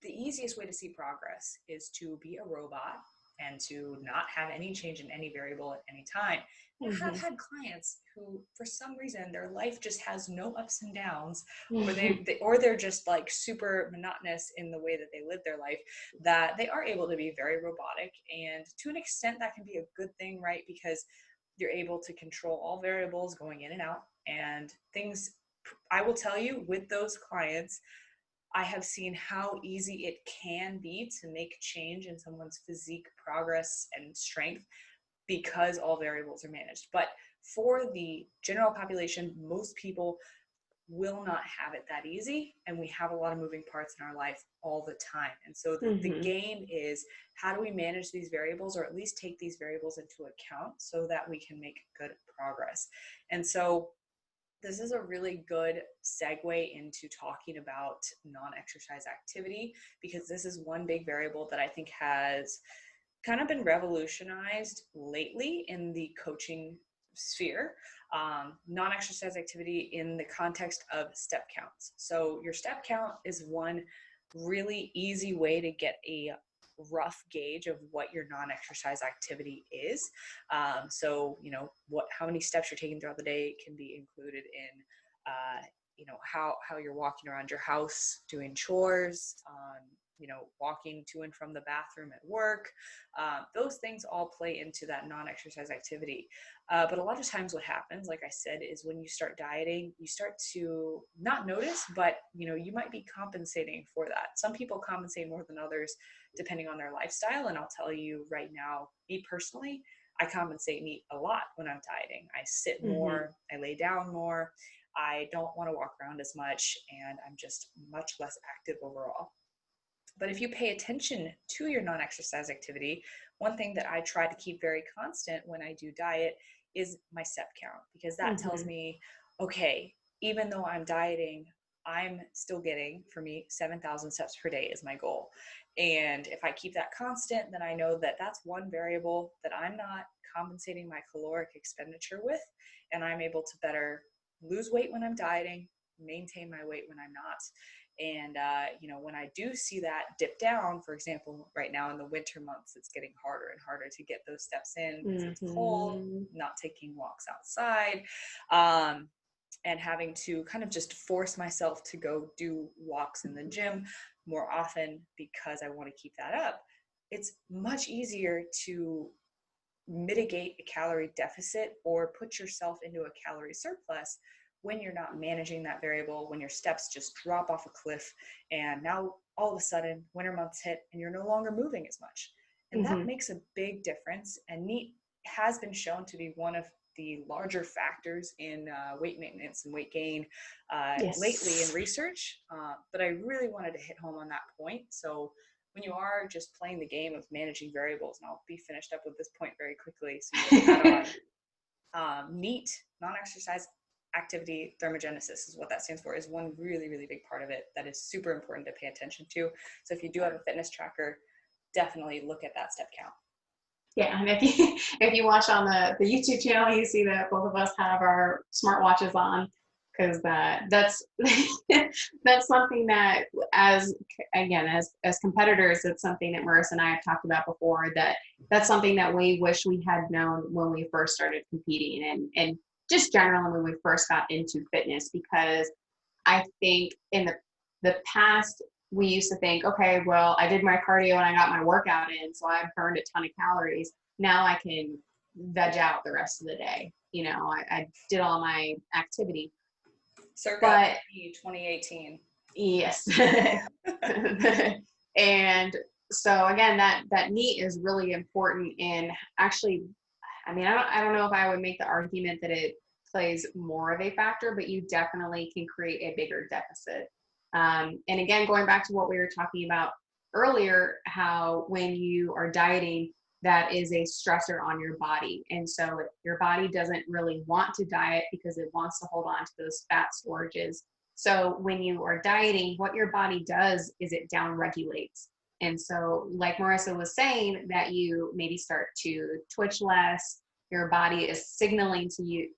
the easiest way to see progress is to be a robot and to not have any change in any variable at any time. I have had clients who, for some reason, their life just has no ups and downs, or they're just like super monotonous in the way that they live their life, that they are able to be very robotic. And to an extent, that can be a good thing, right? Because you're able to control all variables going in and out and things. I will tell you, with those clients, I have seen how easy it can be to make change in someone's physique, progress, and strength because all variables are managed. But for the general population, most people, will not have it that easy, and we have a lot of moving parts in our life all the time. And so the game is, how do we manage these variables, or at least take these variables into account so that we can make good progress? And so this is a really good segue into talking about non-exercise activity, because this is one big variable that I think has kind of been revolutionized lately in the coaching sphere. Non-exercise activity in the context of step counts. So your step count is one really easy way to get a rough gauge of what your non-exercise activity is. So, how many steps you're taking throughout the day can be included in, how you're walking around your house, doing chores, walking to and from the bathroom at work. Those things all play into that non-exercise activity. But a lot of times what happens, like I said, is when you start dieting, you start to not notice, but you might be compensating for that. Some people compensate more than others depending on their lifestyle. And I'll tell you right now, me personally, I compensate and eat a lot when I'm dieting. I sit more, I lay down more, I don't want to walk around as much, and I'm just much less active overall. But if you pay attention to your non-exercise activity, one thing that I try to keep very constant when I do diet is my step count, because that tells me, okay, even though I'm dieting, I'm still getting, for me, 7,000 steps per day is my goal. And if I keep that constant, then I know that that's one variable that I'm not compensating my caloric expenditure with, and I'm able to better lose weight when I'm dieting, maintain my weight when I'm not. And, when I do see that dip down, for example, right now in the winter months, it's getting harder and harder to get those steps in because it's cold, not taking walks outside, and having to kind of just force myself to go do walks in the gym more often because I want to keep that up. It's much easier to mitigate a calorie deficit or put yourself into a calorie surplus when you're not managing that variable, when your steps just drop off a cliff, and now all of a sudden winter months hit and you're no longer moving as much. And that makes a big difference. And NEAT has been shown to be one of the larger factors in weight maintenance and weight gain lately in research. But I really wanted to hit home on that point. So when you are just playing the game of managing variables, and I'll be finished up with this point very quickly, so you can add on. NEAT, non-exercise activity thermogenesis, is what that stands for, is one really, really big part of it that is super important to pay attention to. So if you do have a fitness tracker, definitely look at that step count. Yeah, and if you watch on the YouTube channel, you see that both of us have our smartwatches on, because that's that's something that, as competitors, it's something that Marissa and I have talked about before, that's something that we wish we had known when we first started competing, and just generally when we first got into fitness, because I think in the past, we used to think, okay, well, I did my cardio and I got my workout in, so I burned a ton of calories. Now I can veg out the rest of the day. I did all my activity. Circa 2018. Yes. And so again, that NEAT is really important. And actually, I don't know if I would make the argument that it plays more of a factor, but you definitely can create a bigger deficit. And again, going back to what we were talking about earlier, how when you are dieting, that is a stressor on your body. And so your body doesn't really want to diet because it wants to hold on to those fat storages. So when you are dieting, what your body does is it down regulates. And so like Marissa was saying, that you maybe start to twitch less, your body is signaling to you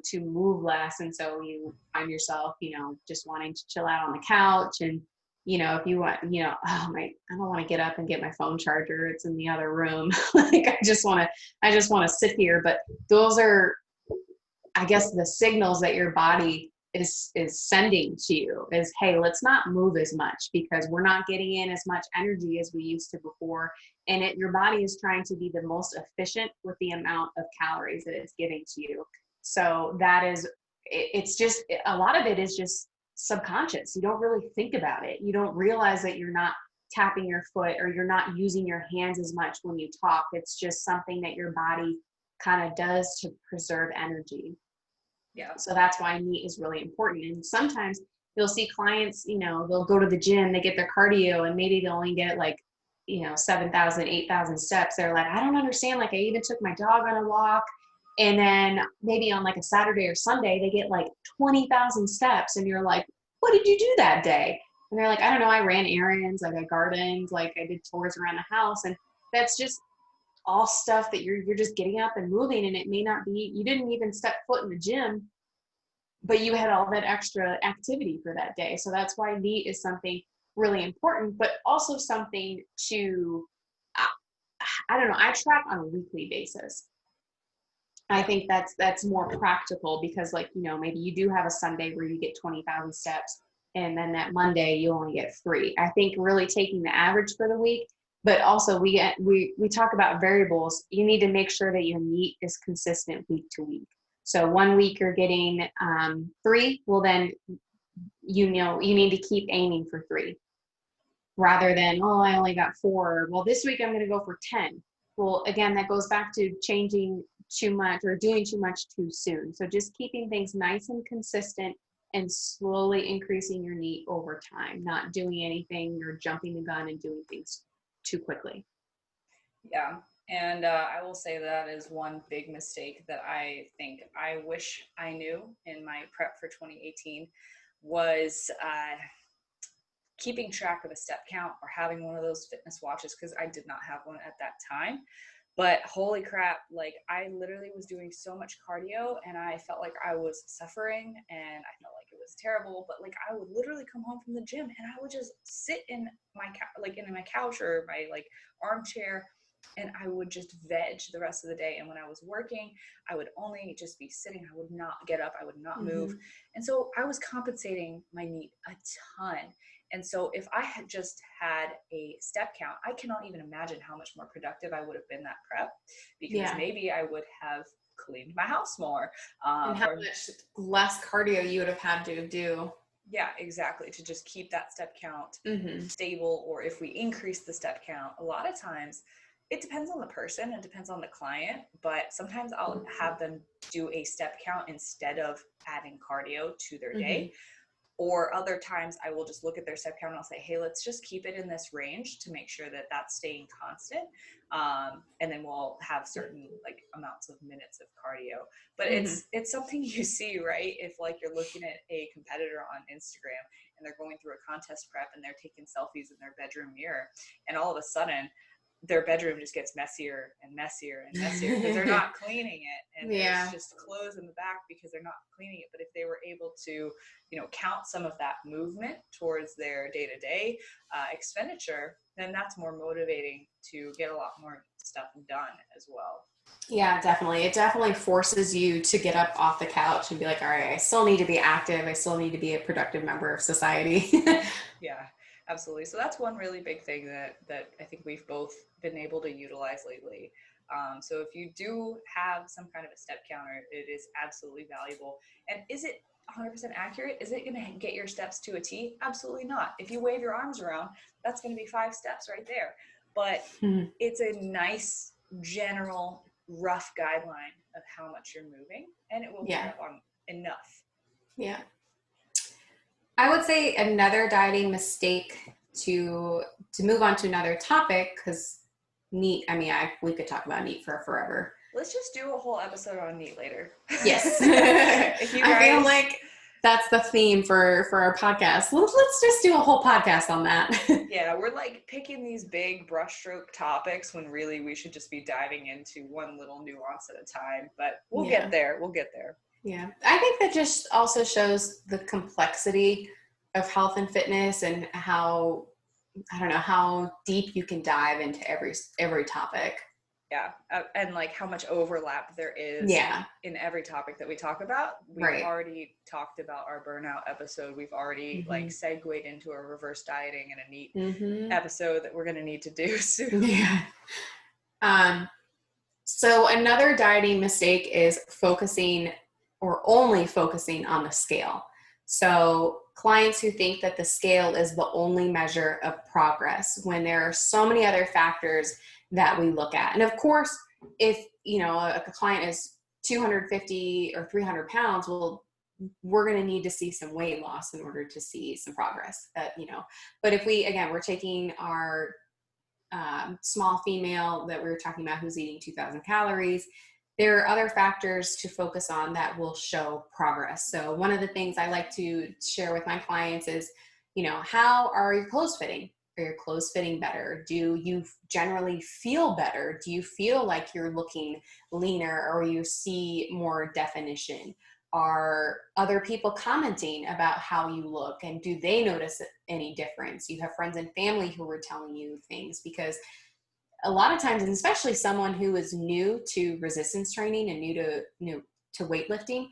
to move less. And so you find yourself, just wanting to chill out on the couch. And, if you want, I don't want to get up and get my phone charger. It's in the other room. Like, I just want to sit here. But those are, I guess, the signals that your body is sending to you is, hey, let's not move as much because we're not getting in as much energy as we used to before. And your body is trying to be the most efficient with the amount of calories that it's giving to you. So it's just, a lot of it is just subconscious. You don't really think about it. You don't realize that you're not tapping your foot or you're not using your hands as much when you talk. It's just something that your body kind of does to preserve energy. Yeah. So that's why NEAT is really important. And sometimes you'll see clients, they'll go to the gym, they get their cardio, and maybe they'll only get like, 7,000, 8,000 steps. They're like, I don't understand. Like, I even took my dog on a walk. And then maybe on like a Saturday or Sunday, they get like 20,000 steps. And you're like, what did you do that day? And they're like, I don't know. I ran errands, like I gardened, like I did chores around the house. And that's just all stuff that you're just getting up and moving. And it may not be, you didn't even step foot in the gym, but you had all that extra activity for that day. So that's why NEAT is something really important, but also something to, I don't know, I track on a weekly basis. I think that's more practical because, like, maybe you do have a Sunday where you get 20,000 steps, and then that Monday you only get 3. I think really taking the average for the week, but also we talk about variables. You need to make sure that your NEAT is consistent week to week. So one week you're getting 3, well then, you need to keep aiming for 3 rather than, oh, I only got 4. Well, this week I'm going to go for 10. Well, again, that goes back to changing too much or doing too much too soon. So just keeping things nice and consistent and slowly increasing your NEAT over time, not doing anything or jumping the gun and doing things too quickly. Yeah. And I will say that is one big mistake that I think I wish I knew in my prep for 2018 was keeping track of a step count or having one of those fitness watches, because I did not have one at that time. But holy crap, like I literally was doing so much cardio and I felt like I was suffering and I felt like it was terrible. But like I would literally come home from the gym and I would just sit in my couch or my like armchair, and I would just veg the rest of the day. And when I was working, I would only just be sitting. I would not get up. I would not move. And so I was compensating my NEAT a ton. And so if I had just had a step count, I cannot even imagine how much more productive I would have been that prep, because maybe I would have cleaned my house more. And how much less cardio you would have had to do. Yeah, exactly. To just keep that step count stable, or if we increase the step count, a lot of times it depends on the person, it depends on the client, but sometimes I'll have them do a step count instead of adding cardio to their day. Or other times I will just look at their step count and I'll say, hey, let's just keep it in this range to make sure that that's staying constant. And then we'll have certain like amounts of minutes of cardio. But it's something you see, right? If like you're looking at a competitor on Instagram and they're going through a contest prep and they're taking selfies in their bedroom mirror, and all of a sudden their bedroom just gets messier and messier and messier because they're not cleaning it, and there's just clothes in the back because they're not cleaning it. But if they were able to, count some of that movement towards their day-to-day expenditure, then that's more motivating to get a lot more stuff done as well. Yeah, definitely. It definitely forces you to get up off the couch and be like, all right, I still need to be active. I still need to be a productive member of society. Yeah. Absolutely. So that's one really big thing that I think we've both been able to utilize lately. So if you do have some kind of a step counter, it is absolutely valuable. And is it 100% accurate? Is it going to get your steps to a T? Absolutely not. If you wave your arms around, that's going to be 5 steps right there. But it's a nice, general, rough guideline of how much you're moving, and it will pick up on enough. Yeah. I would say another dieting mistake to move on to another topic, because NEAT, we could talk about NEAT for forever. Let's just do a whole episode on NEAT later. Yes. I feel like that's the theme for our podcast. Let's just do a whole podcast on that. Yeah, we're like picking these big brushstroke topics when really we should just be diving into one little nuance at a time. But we'll get there. We'll get there. Yeah. I think that just also shows the complexity of health and fitness and how deep you can dive into every topic. Yeah. And like how much overlap there is in every topic that we talk about. We've already talked about our burnout episode. We've already like segued into a reverse dieting and a NEAT episode that we're going to need to do soon. Yeah. So another dieting mistake is only focusing on the scale. So clients who think that the scale is the only measure of progress, when there are so many other factors that we look at. And of course, if a client is 250 or 300 pounds, well, we're going to need to see some weight loss in order to see some progress, but if we're taking our small female that we were talking about who's eating 2,000 calories, there are other factors to focus on that will show progress. So one of the things I like to share with my clients is, how are your clothes fitting? Are your clothes fitting better? Do you generally feel better? Do you feel like you're looking leaner, or you see more definition? Are other people commenting about how you look, and do they notice any difference? You have friends and family who are telling you things, because a lot of times, and especially someone who is new to resistance training and new to weightlifting,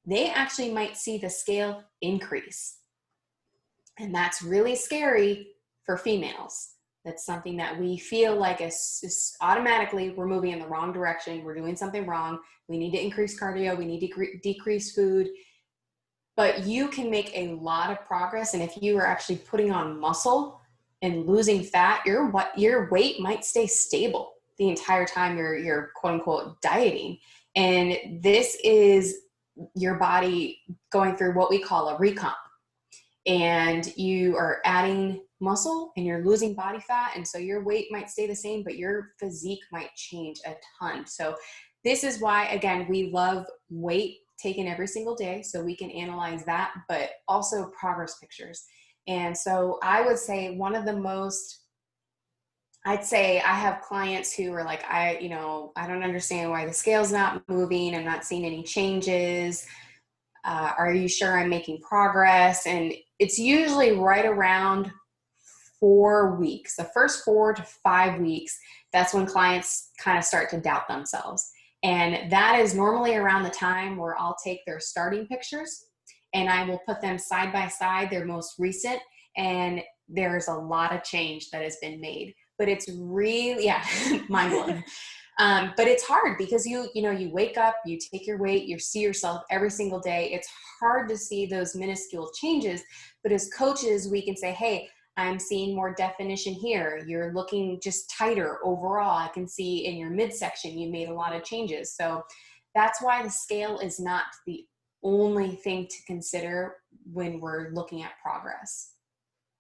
they actually might see the scale increase. And that's really scary for females. That's something that we feel like is automatically we're moving in the wrong direction. We're doing something wrong. We need to increase cardio. We need to decrease food. But you can make a lot of progress. And if you are actually putting on muscle and losing fat, your weight might stay stable the entire time you're quote unquote dieting. And this is your body going through what we call a recomp. And you are adding muscle and you're losing body fat. And so your weight might stay the same, but your physique might change a ton. So this is why, again, we love weight taken every single day so we can analyze that, but also progress pictures. And so I would say I'd say I have clients who are like, I don't understand why the scale's not moving. I'm not seeing any changes. Are you sure I'm making progress? And it's usually right around 4 weeks. The first 4 to 5 weeks, that's when clients kind of start to doubt themselves. And that is normally around the time where I'll take their starting pictures and I will put them side by side, their most recent, and there's a lot of change that has been made. But it's really, mind blowing. But it's hard because you wake up, you take your weight, you see yourself every single day. It's hard to see those minuscule changes, but as coaches, we can say, hey, I'm seeing more definition here. You're looking just tighter overall. I can see in your midsection, you made a lot of changes. So that's why the scale is not the only thing to consider when we're looking at progress.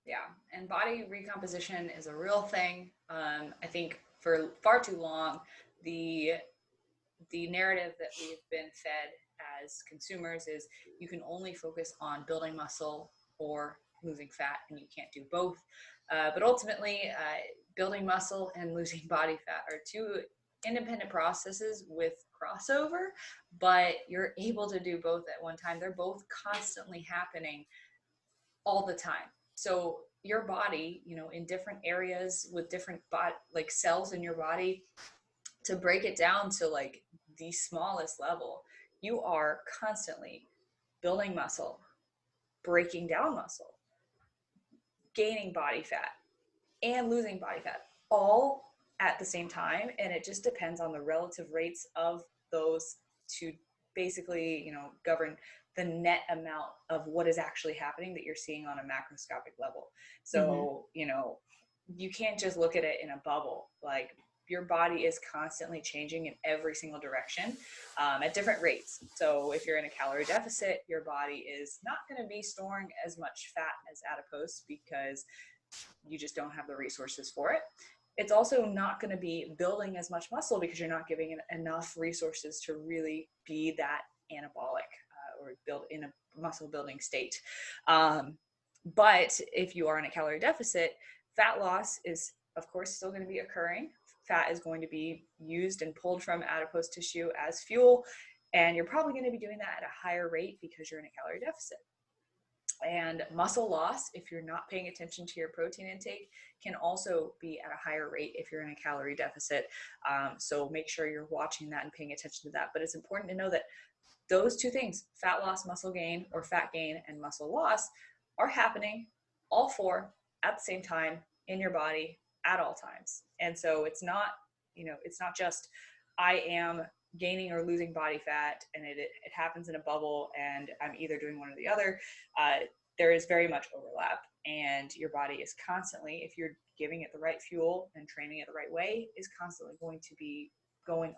Yeah, and body recomposition is a real thing. I think for far too long, the narrative that we've been fed as consumers is you can only focus on building muscle or losing fat, and you can't do both. But ultimately, building muscle and losing body fat are two independent processes with crossover, but you're able to do both at one time. They're both constantly happening all the time. So your body, in different areas with different cells in your body, to break it down to like the smallest level, you are constantly building muscle, breaking down muscle, gaining body fat, and losing body fat all at the same time. And it just depends on the relative rates of those to basically, govern the net amount of what is actually happening that you're seeing on a macroscopic level. So, you can't just look at it in a bubble. Like, your body is constantly changing in every single direction at different rates. So if you're in a calorie deficit, your body is not going to be storing as much fat as adipose because you just don't have the resources for it. It's also not going to be building as much muscle because you're not giving it enough resources to really be that anabolic or build in a muscle building state. But if you are in a calorie deficit, fat loss is, of course, still going to be occurring. Fat is going to be used and pulled from adipose tissue as fuel, and you're probably going to be doing that at a higher rate because you're in a calorie deficit. And muscle loss, if you're not paying attention to your protein intake, can also be at a higher rate if you're in a calorie deficit. So make sure you're watching that and paying attention to that. But it's important to know that those two things, fat loss, muscle gain, or fat gain and muscle loss, are happening all four at the same time in your body at all times. And so it's not just I am gaining or losing body fat and it happens in a bubble and I'm either doing one or the other. There is very much overlap, and your body is constantly, if you're giving it the right fuel and training it the right way, is constantly going to be going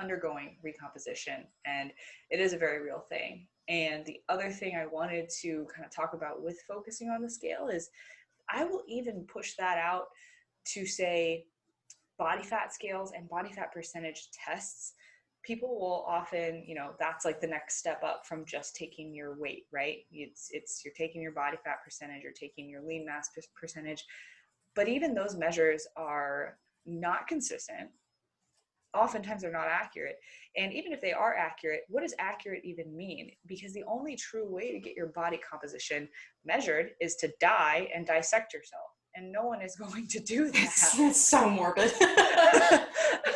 undergoing recomposition, and it is a very real thing. And the other thing I wanted to kind of talk about with focusing on the scale is I will even push that out to say body fat scales and body fat percentage tests. People will often, that's like the next step up from just taking your weight, right? It's you're taking your body fat percentage, you're taking your lean mass percentage, but even those measures are not consistent. Oftentimes they're not accurate. And even if they are accurate, what does accurate even mean? Because the only true way to get your body composition measured is to die and dissect yourself. And no one is going to do that. It's so morbid.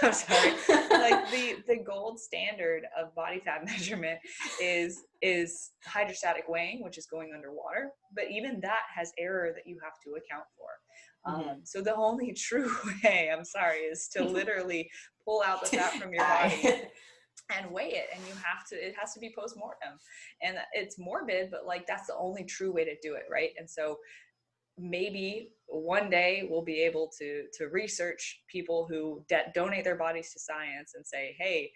I'm sorry. Like the gold standard of body fat measurement is hydrostatic weighing, which is going underwater. But even that has error that you have to account for. So the only true way, I'm sorry, is to literally pull out the fat from your body and weigh it. And it has to be post-mortem. And it's morbid, but like that's the only true way to do it, right? And so maybe one day we'll be able to research people who donate their bodies to science and say, hey,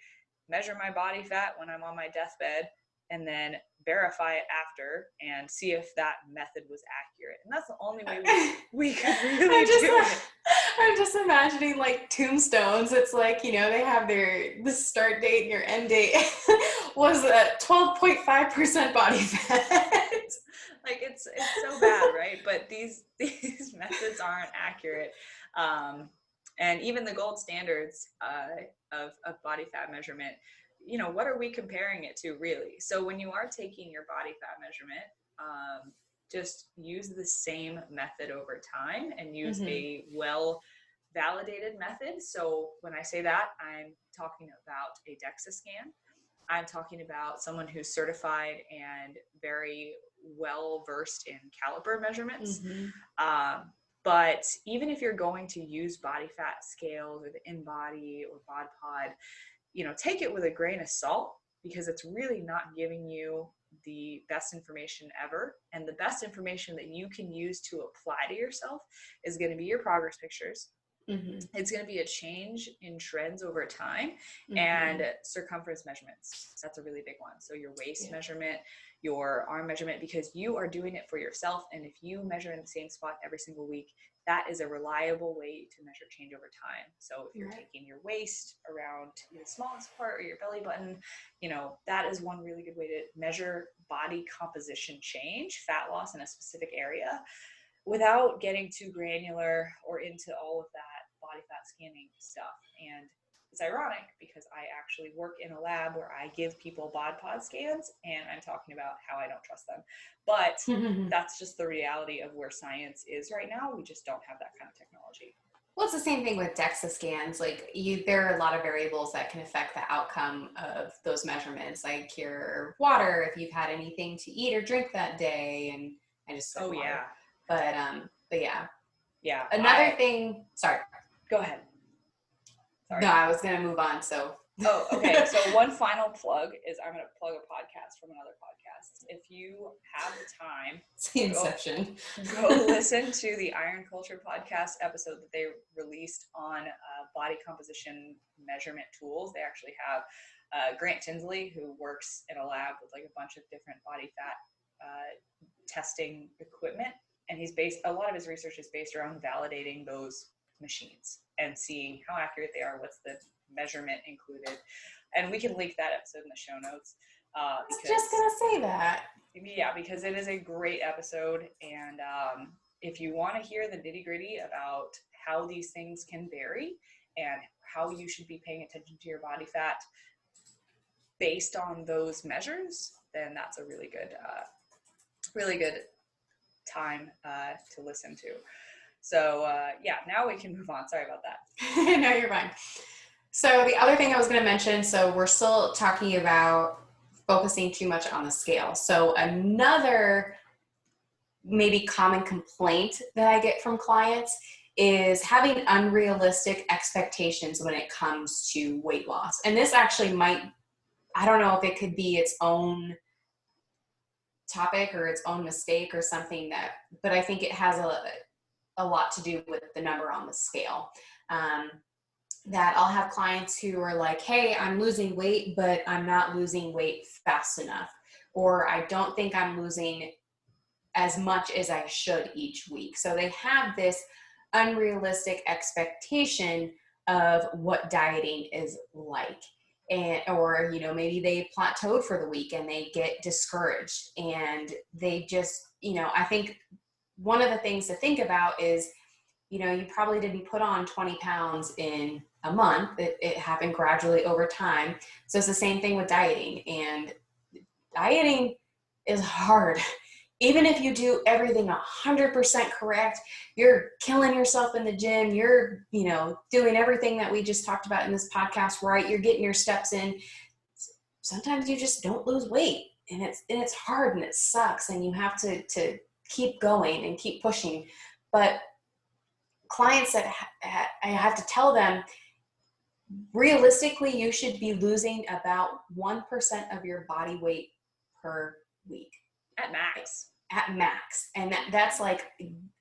measure my body fat when I'm on my deathbed, and then verify it after and see if that method was accurate. And that's the only way we could really do it. I'm just imagining like tombstones. It's like, they have the start date and your end date was 12.5% body fat. Like it's so bad, right? But these methods aren't accurate. And even the gold standards of body fat measurement, what are we comparing it to really? So when you are taking your body fat measurement, just use the same method over time and use a well-validated method. So when I say that, I'm talking about a DEXA scan. I'm talking about someone who's certified and very well versed in caliper measurements. But even if you're going to use body fat scales or the InBody or Bod Pod, take it with a grain of salt, because it's really not giving you the best information ever. And the best information that you can use to apply to yourself is going to be your progress pictures. It's going to be a change in trends over time, and circumference measurements. That's a really big one. So your waist measurement, your arm measurement, because you are doing it for yourself. And if you measure in the same spot every single week, that is a reliable way to measure change over time. So if you're taking your waist around the smallest part or your belly button, that is one really good way to measure body composition change, fat loss in a specific area, without getting too granular or into all of that body fat scanning stuff. And it's ironic because I actually work in a lab where I give people bod pod scans, and I'm talking about how I don't trust them. But that's just the reality of where science is right now. We just don't have that kind of technology. Well, it's the same thing with DEXA scans. Like there are a lot of variables that can affect the outcome of those measurements, like your water, if you've had anything to eat or drink that day. And I just said water. But yeah. Yeah. Another thing, sorry. Go ahead. Sorry. No, I was going to move on. So. Oh, okay. So one final plug is I'm going to plug a podcast from another podcast. If you have the time, it's the inception. Go listen to the Iron Culture podcast episode that they released on body composition measurement tools. They actually have Grant Tinsley, who works in a lab with like a bunch of different body fat testing equipment. And a lot of his research is based around validating those machines and seeing how accurate they are, what's the measurement included. And we can link that episode in the show notes. I was just going to say that. Yeah, because it is a great episode. And if you want to hear the nitty gritty about how these things can vary and how you should be paying attention to your body fat based on those measures, then that's a really good time to listen to. So now we can move on. Sorry about that. No, you're fine. So the other thing I was going to mention, so we're still talking about focusing too much on the scale. So another maybe common complaint that I get from clients is having unrealistic expectations when it comes to weight loss. And this actually I don't know if it could be its own topic or its own mistake or something but I think it has a lot to do with the number on the scale. that I'll have clients who are like, hey, I'm losing weight, but I'm not losing weight fast enough. Or I don't think I'm losing as much as I should each week. So they have this unrealistic expectation of what dieting is like. And, or, you know, maybe they plateaued for the week and they get discouraged and they just, you know, I think one of the things to think about is, you know, you probably didn't put on 20 pounds in a month. It happened gradually over time. So it's the same thing with dieting, and dieting is hard. Even if you do everything 100% correct, you're killing yourself in the gym, you're, you know, doing everything that we just talked about in this podcast, right? You're getting your steps in. Sometimes you just don't lose weight, and it's hard and it sucks, and you have to keep going and keep pushing. But clients that I have to tell them, realistically, you should be losing about 1% of your body weight per week. At max. At max. And that's like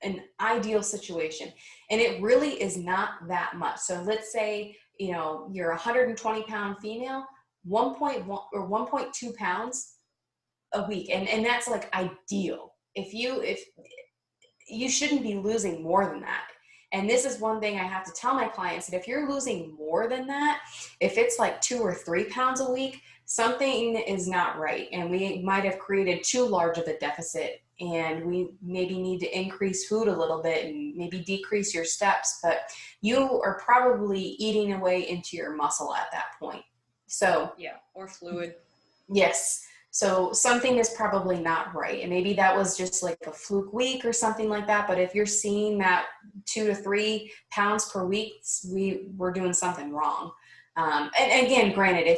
an ideal situation. And it really is not that much. So let's say, you know, you're a 120 pound female, 1.1 or 1.2 pounds a week. And that's like ideal. If you shouldn't be losing more than that. And this is one thing I have to tell my clients, that if you're losing more than that, if it's like 2 or 3 pounds a week, something is not right. And we might have created too large of a deficit, and we maybe need to increase food a little bit and maybe decrease your steps, but you are probably eating away into your muscle at that point. So yeah, or fluid. Yes. So something is probably not right. And maybe that was just like a fluke week or something like that. But if you're seeing that 2 to 3 pounds per week, we're doing something wrong. And again, granted,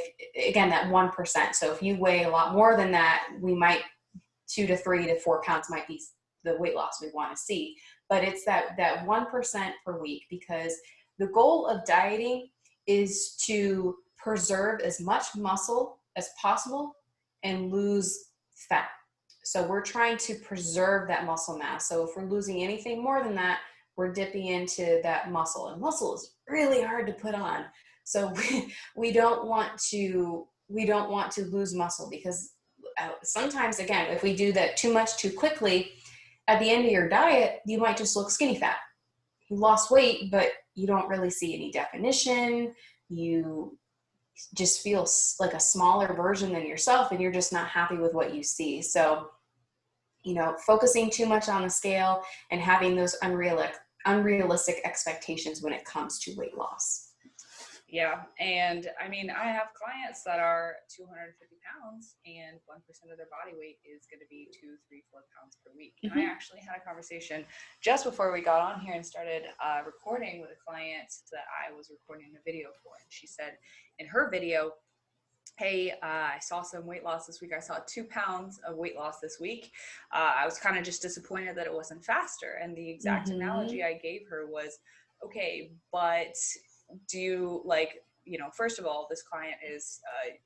that 1%. So if you weigh a lot more than that, we might 2 to 3 to 4 pounds might be the weight loss we want to see. But it's that 1% per week, because the goal of dieting is to preserve as much muscle as possible and lose fat. So we're trying to preserve that muscle mass. So if we're losing anything more than that, we're dipping into that muscle, and muscle is really hard to put on. So we don't want to lose muscle, because sometimes, again, if we do that too much too quickly, at the end of your diet, you might just look skinny fat. You lost weight, but you don't really see any definition. You just feel like a smaller version than yourself, and you're just not happy with what you see. So, you know, focusing too much on the scale and having those unrealistic expectations when it comes to weight loss. Yeah. And I mean, I have clients that are 250 pounds and 1% of their body weight is going to be 2, 3, 4 pounds per week. Mm-hmm. And I actually had a conversation just before we got on here and started recording with a client that I was recording a video for. And she said in her video, hey, I saw some weight loss this week. I saw 2 pounds of weight loss this week. I was kind of just disappointed that it wasn't faster. And the exact analogy I gave her was, okay, but do you, like, you know, first of all, this client is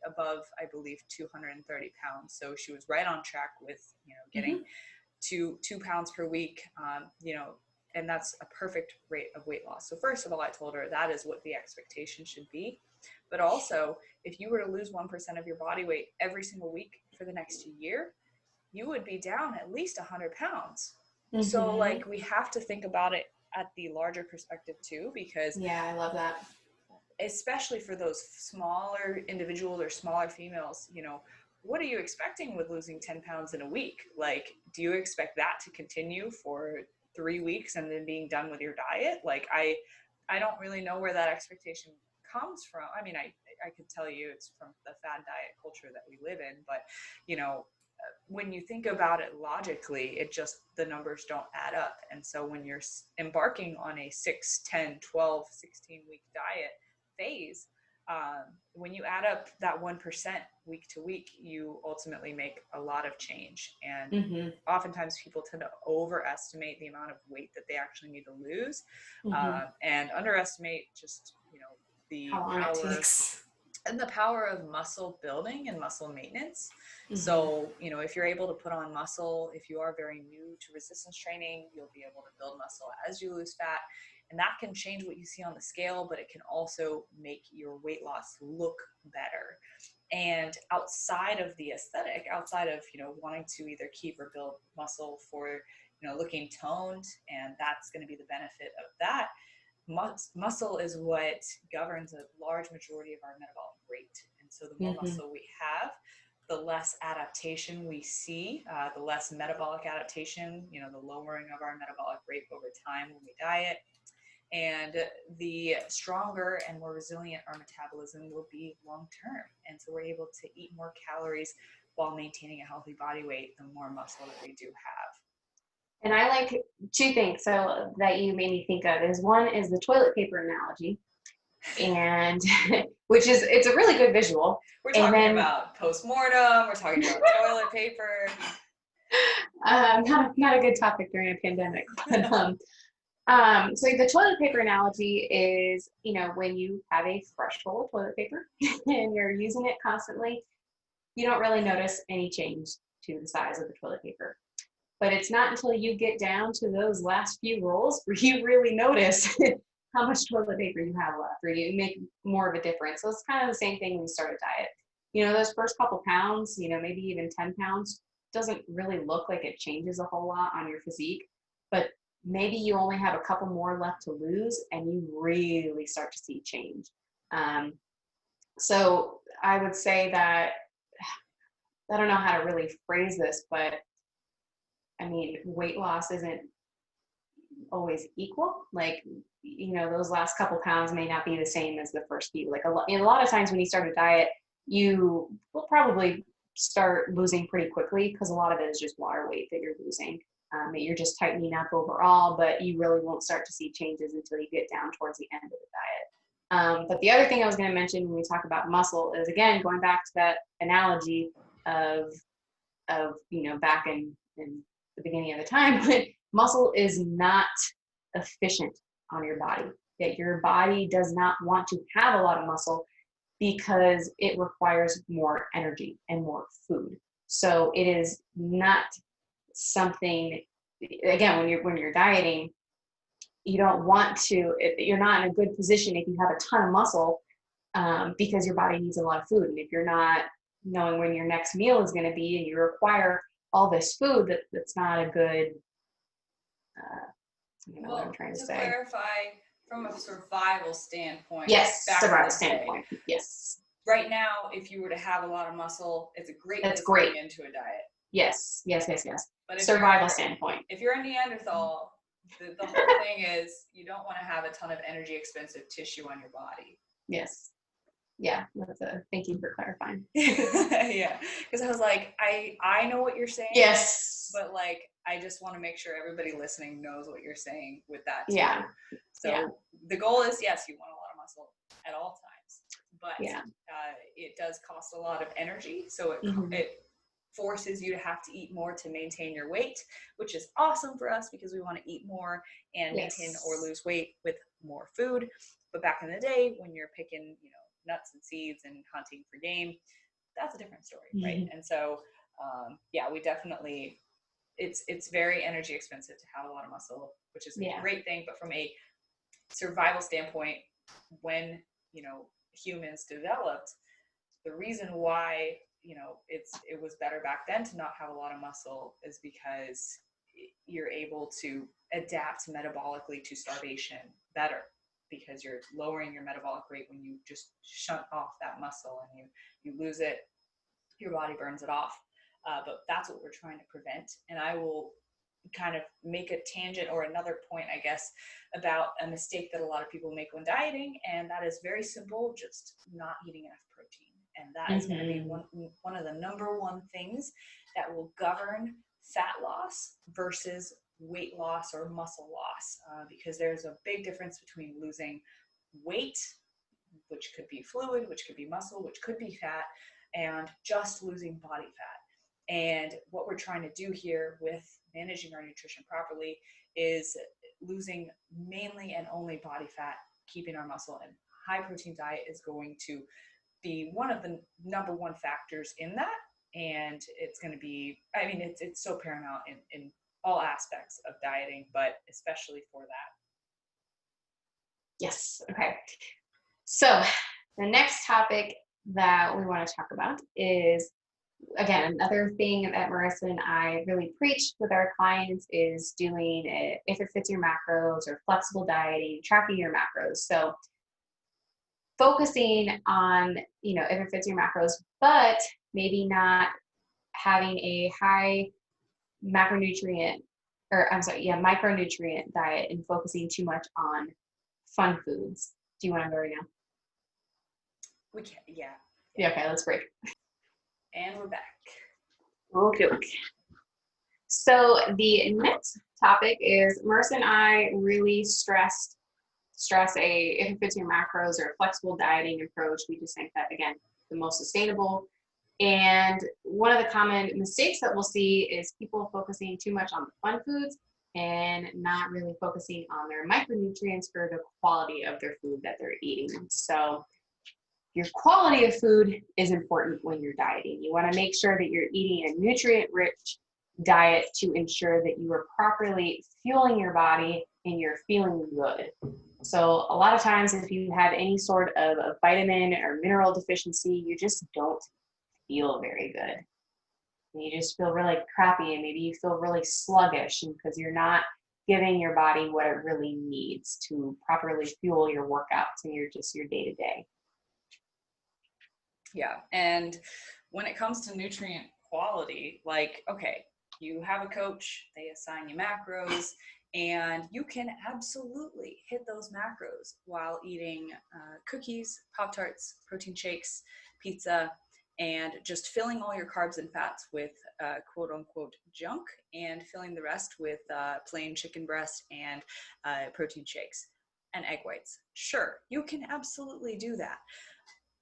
above, I believe, 230 pounds. So she was right on track with, you know, getting 2 pounds per week, you know, and that's a perfect rate of weight loss. So first of all, I told her that is what the expectation should be. But also, if you were to lose 1% of your body weight every single week for the next year, you would be down at least 100 pounds. So, like, we have to think about it at the larger perspective too, because yeah, I love that. Especially for those smaller individuals or smaller females, you know, what are you expecting with losing 10 pounds in a week? Like, do you expect that to continue for 3 weeks and then being done with your diet? Like, I don't really know where that expectation comes from. I mean, I could tell you it's from the fad diet culture that we live in, but, you know, when you think about it logically, it just, the numbers don't add up. And so when you're embarking on a 6, 10, 12, 16 week diet phase, when you add up that 1% week to week, you ultimately make a lot of change. And oftentimes people tend to overestimate the amount of weight that they actually need to lose, and underestimate just, you know, the power of muscle building and muscle maintenance. So, you know, if you're able to put on muscle, if you are very new to resistance training, you'll be able to build muscle as you lose fat. And that can change what you see on the scale, but it can also make your weight loss look better. And outside of the aesthetic, outside of, wanting to either keep or build muscle for, looking toned, and that's going to be the benefit of that, muscle is what governs a large majority of our metabolic rate. And so the more muscle we have, the less adaptation we see, the less metabolic adaptation, the lowering of our metabolic rate over time when we diet. And the stronger and more resilient our metabolism will be long term. And so we're able to eat more calories while maintaining a healthy body weight, the more muscle that we do have. And I like two things so that you made me think of is one is the toilet paper analogy, and it's a really good visual. We're talking about postmortem, we're talking about toilet paper. Not a good topic during a pandemic. So the toilet paper analogy is, when you have a fresh roll of toilet paper and you're using it constantly, you don't really notice any change to the size of the toilet paper. But it's not until you get down to those last few rolls where you really notice how much toilet paper you have left, or you make more of a difference. So it's kind of the same thing when you start a diet. Those first couple pounds, maybe even 10 pounds, doesn't really look like it changes a whole lot on your physique, but maybe you only have a couple more left to lose and you really start to see change. So I would say that, I don't know how to really phrase this, but weight loss isn't always equal. Like, those last couple pounds may not be the same as the first few. Like a lot of times when you start a diet, you will probably start losing pretty quickly because a lot of it is just water weight that you're losing. That you're just tightening up overall, but you really won't start to see changes until you get down towards the end of the diet. But the other thing I was going to mention when we talk about muscle is, again, going back to that analogy of back in the beginning of the time, but muscle is not efficient on your body. That your body does not want to have a lot of muscle because it requires more energy and more food. So it is not something, again, when you're dieting, you don't want to, you're not in a good position if you have a ton of muscle, because your body needs a lot of food. And if you're not knowing when your next meal is going to be and you require all this food, that's not a good, what I'm trying to say. To clarify, from a survival standpoint. Yes, survival standpoint. Yes. Right now, if you were to have a lot of muscle, it's a great place to get into a diet. Yes. But survival standpoint. If you're a Neanderthal, the whole thing is you don't want to have a ton of energy expensive tissue on your body. Yes. Yeah, thank you for clarifying. Yeah, because I was like, I know what you're saying. Yes. But I just want to make sure everybody listening knows what you're saying with that too. Yeah. So the goal is, yes, you want a lot of muscle at all times, but it does cost a lot of energy. So it forces you to have to eat more to maintain your weight, which is awesome for us because we want to eat more and maintain or lose weight with more food. But back in the day, when you're picking, nuts and seeds and hunting for game, that's a different story, right? And so, we definitely, it's very energy expensive to have a lot of muscle, which is a great thing. But from a survival standpoint, when, humans developed, the reason why, it was better back then to not have a lot of muscle is because you're able to adapt metabolically to starvation better, because you're lowering your metabolic rate when you just shunt off that muscle and you lose it, your body burns it off. But that's what we're trying to prevent. And I will kind of make a tangent or another point, I guess, about a mistake that a lot of people make when dieting, and that is very simple, just not eating enough protein. And that is going to be one of the number one things that will govern fat loss versus weight loss or muscle loss, because there's a big difference between losing weight, which could be fluid, which could be muscle, which could be fat, and just losing body fat. And what we're trying to do here with managing our nutrition properly is losing mainly and only body fat, keeping our muscle. And high protein diet is going to be one of the number one factors in that. And it's going to be, it's so paramount in all aspects of dieting, but especially for that. Yes. Okay. So the next topic that we want to talk about is, again, another thing that Marissa and I really preach with our clients is doing it if it fits your macros or flexible dieting, tracking your macros. So focusing on, if it fits your macros, but maybe not having a high macronutrient, or I'm sorry, yeah, micronutrient diet and focusing too much on fun foods. Do you want to go right now? We can, yeah. Yeah, okay, let's break. And we're back. Okay. So the next topic is Marissa and I really stress if it fits your macros or a flexible dieting approach. We just think that, again, the most sustainable. And one of the common mistakes that we'll see is people focusing too much on the fun foods and not really focusing on their micronutrients or the quality of their food that they're eating. So your quality of food is important when you're dieting. You want to make sure that you're eating a nutrient-rich diet to ensure that you are properly fueling your body and you're feeling good. So a lot of times if you have any sort of a vitamin or mineral deficiency, you just don't feel very good. And you just feel really crappy, and maybe you feel really sluggish because you're not giving your body what it really needs to properly fuel your workouts and your day-to-day. Yeah, and when it comes to nutrient quality, like, okay, you have a coach, they assign you macros, and you can absolutely hit those macros while eating cookies, Pop-Tarts, protein shakes, pizza, and just filling all your carbs and fats with quote unquote junk and filling the rest with plain chicken breast and protein shakes and egg whites. Sure, you can absolutely do that.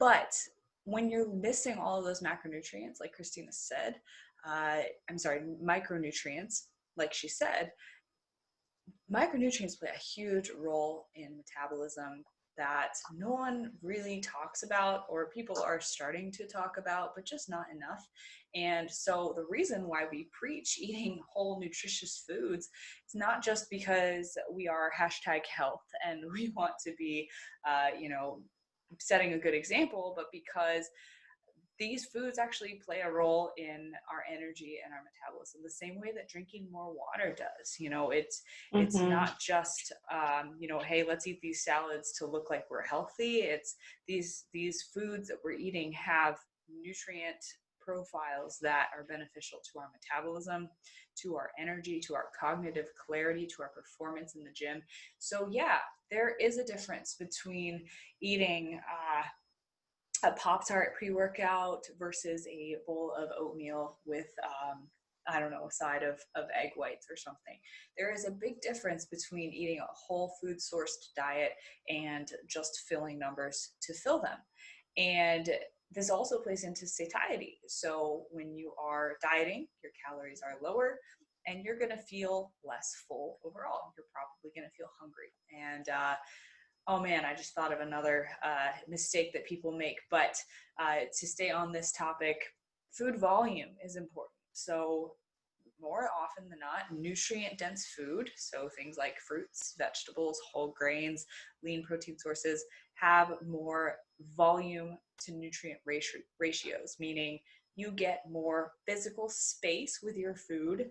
But when you're missing all of those macronutrients, like Christina said, micronutrients, like she said, micronutrients play a huge role in metabolism that no one really talks about, or people are starting to talk about, but just not enough. And so the reason why we preach eating whole nutritious foods is not just because we are #health and we want to be, setting a good example, but because these foods actually play a role in our energy and our metabolism the same way that drinking more water does. It's not just hey, let's eat these salads to look like we're healthy. It's these foods that we're eating have nutrient profiles that are beneficial to our metabolism, to our energy, to our cognitive clarity, to our performance in the gym. So yeah, there is a difference between eating a Pop-Tart pre-workout versus a bowl of oatmeal with a side of egg whites or something. There is a big difference between eating a whole food sourced diet and just filling numbers to fill them. And this also plays into satiety. So when you are dieting, your calories are lower and you're going to feel less full overall. You're probably going to feel hungry. And oh man, I just thought of another mistake that people make. But to stay on this topic, food volume is important. So more often than not, nutrient-dense food, so things like fruits, vegetables, whole grains, lean protein sources, have more volume to nutrient ratios, meaning you get more physical space with your food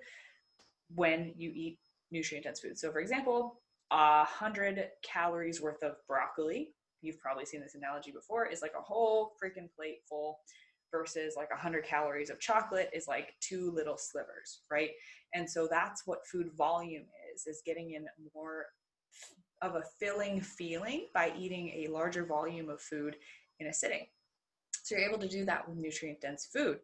when you eat nutrient-dense food. So for example, 100 calories worth of broccoli, you've probably seen this analogy before, is like a whole freaking plate full, versus like 100 calories of chocolate is like 2 little slivers, right? And so that's what food volume is getting in more of a filling feeling by eating a larger volume of food in a sitting. So you're able to do that with nutrient-dense food.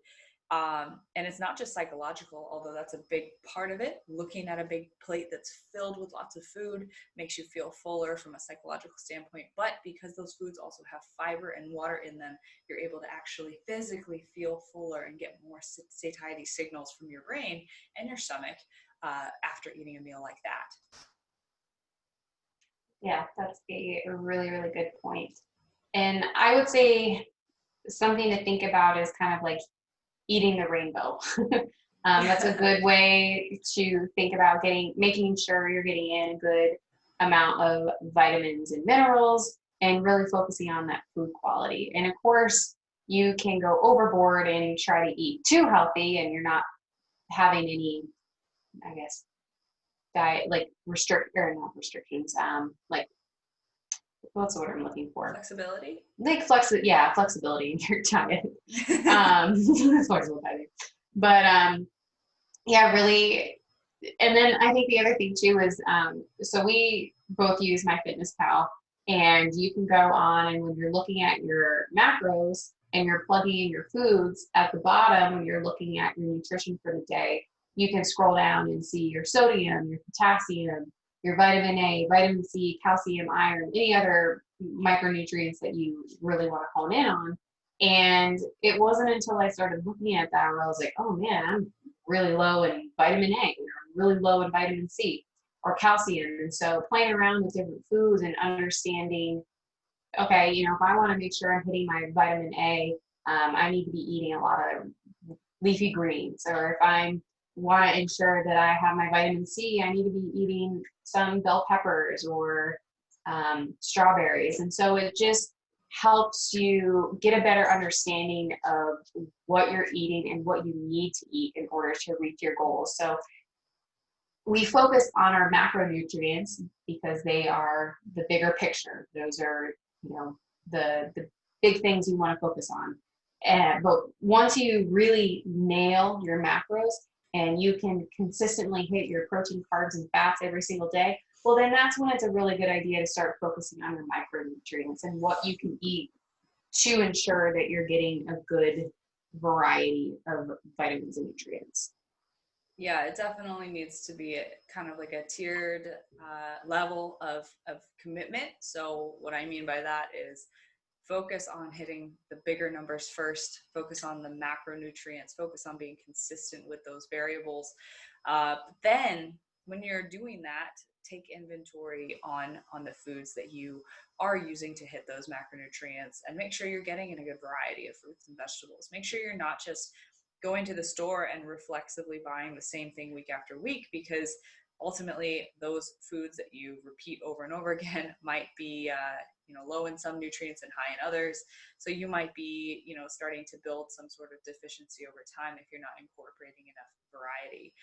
And it's not just psychological, although that's a big part of it. Looking at a big plate that's filled with lots of food makes you feel fuller from a psychological standpoint. But because those foods also have fiber and water in them, you're able to actually physically feel fuller and get more satiety signals from your brain and your stomach after eating a meal like that. Yeah, that's a really, really good point. And I would say something to think about is kind of like eating the rainbow. That's a good way to think about making sure you're getting in good amount of vitamins and minerals, and really focusing on that food quality. And of course, you can go overboard and try to eat too healthy, and you're not having any, I guess, diet like not restrictions, like what's the word I'm looking for? Flexibility. Like flexibility in your diet. That's flexible dieting. But yeah, really. And then I think the other thing too is, so we both use MyFitnessPal, and you can go on, and when you're looking at your macros and you're plugging in your foods at the bottom, when you're looking at your nutrition for the day, you can scroll down and see your sodium, your potassium, your vitamin A, vitamin C, calcium, iron, any other micronutrients that you really want to hone in on. And it wasn't until I started looking at that where I was like, oh man, I'm really low in vitamin A, or really low in vitamin C or calcium. And so playing around with different foods and understanding, okay, if I want to make sure I'm hitting my vitamin A, I need to be eating a lot of leafy greens. Or if I want to ensure that I have my vitamin C, I need to be eating some bell peppers or strawberries. And so it just helps you get a better understanding of what you're eating and what you need to eat in order to reach your goals. So we focus on our macronutrients because they are the bigger picture. Those are, the big things you want to focus on. But once you really nail your macros and you can consistently hit your protein, carbs, and fats every single day, well, then that's when it's a really good idea to start focusing on your micronutrients and what you can eat to ensure that you're getting a good variety of vitamins and nutrients. Yeah, it definitely needs to be kind of like a tiered level of commitment. So what I mean by that is focus on hitting the bigger numbers first, focus on the macronutrients, focus on being consistent with those variables. Then when you're doing that, take inventory on the foods that you are using to hit those macronutrients, and make sure you're getting in a good variety of fruits and vegetables. Make sure you're not just going to the store and reflexively buying the same thing week after week, because ultimately those foods that you repeat over and over again might be low in some nutrients and high in others. So you might be starting to build some sort of deficiency over time if you're not incorporating enough variety.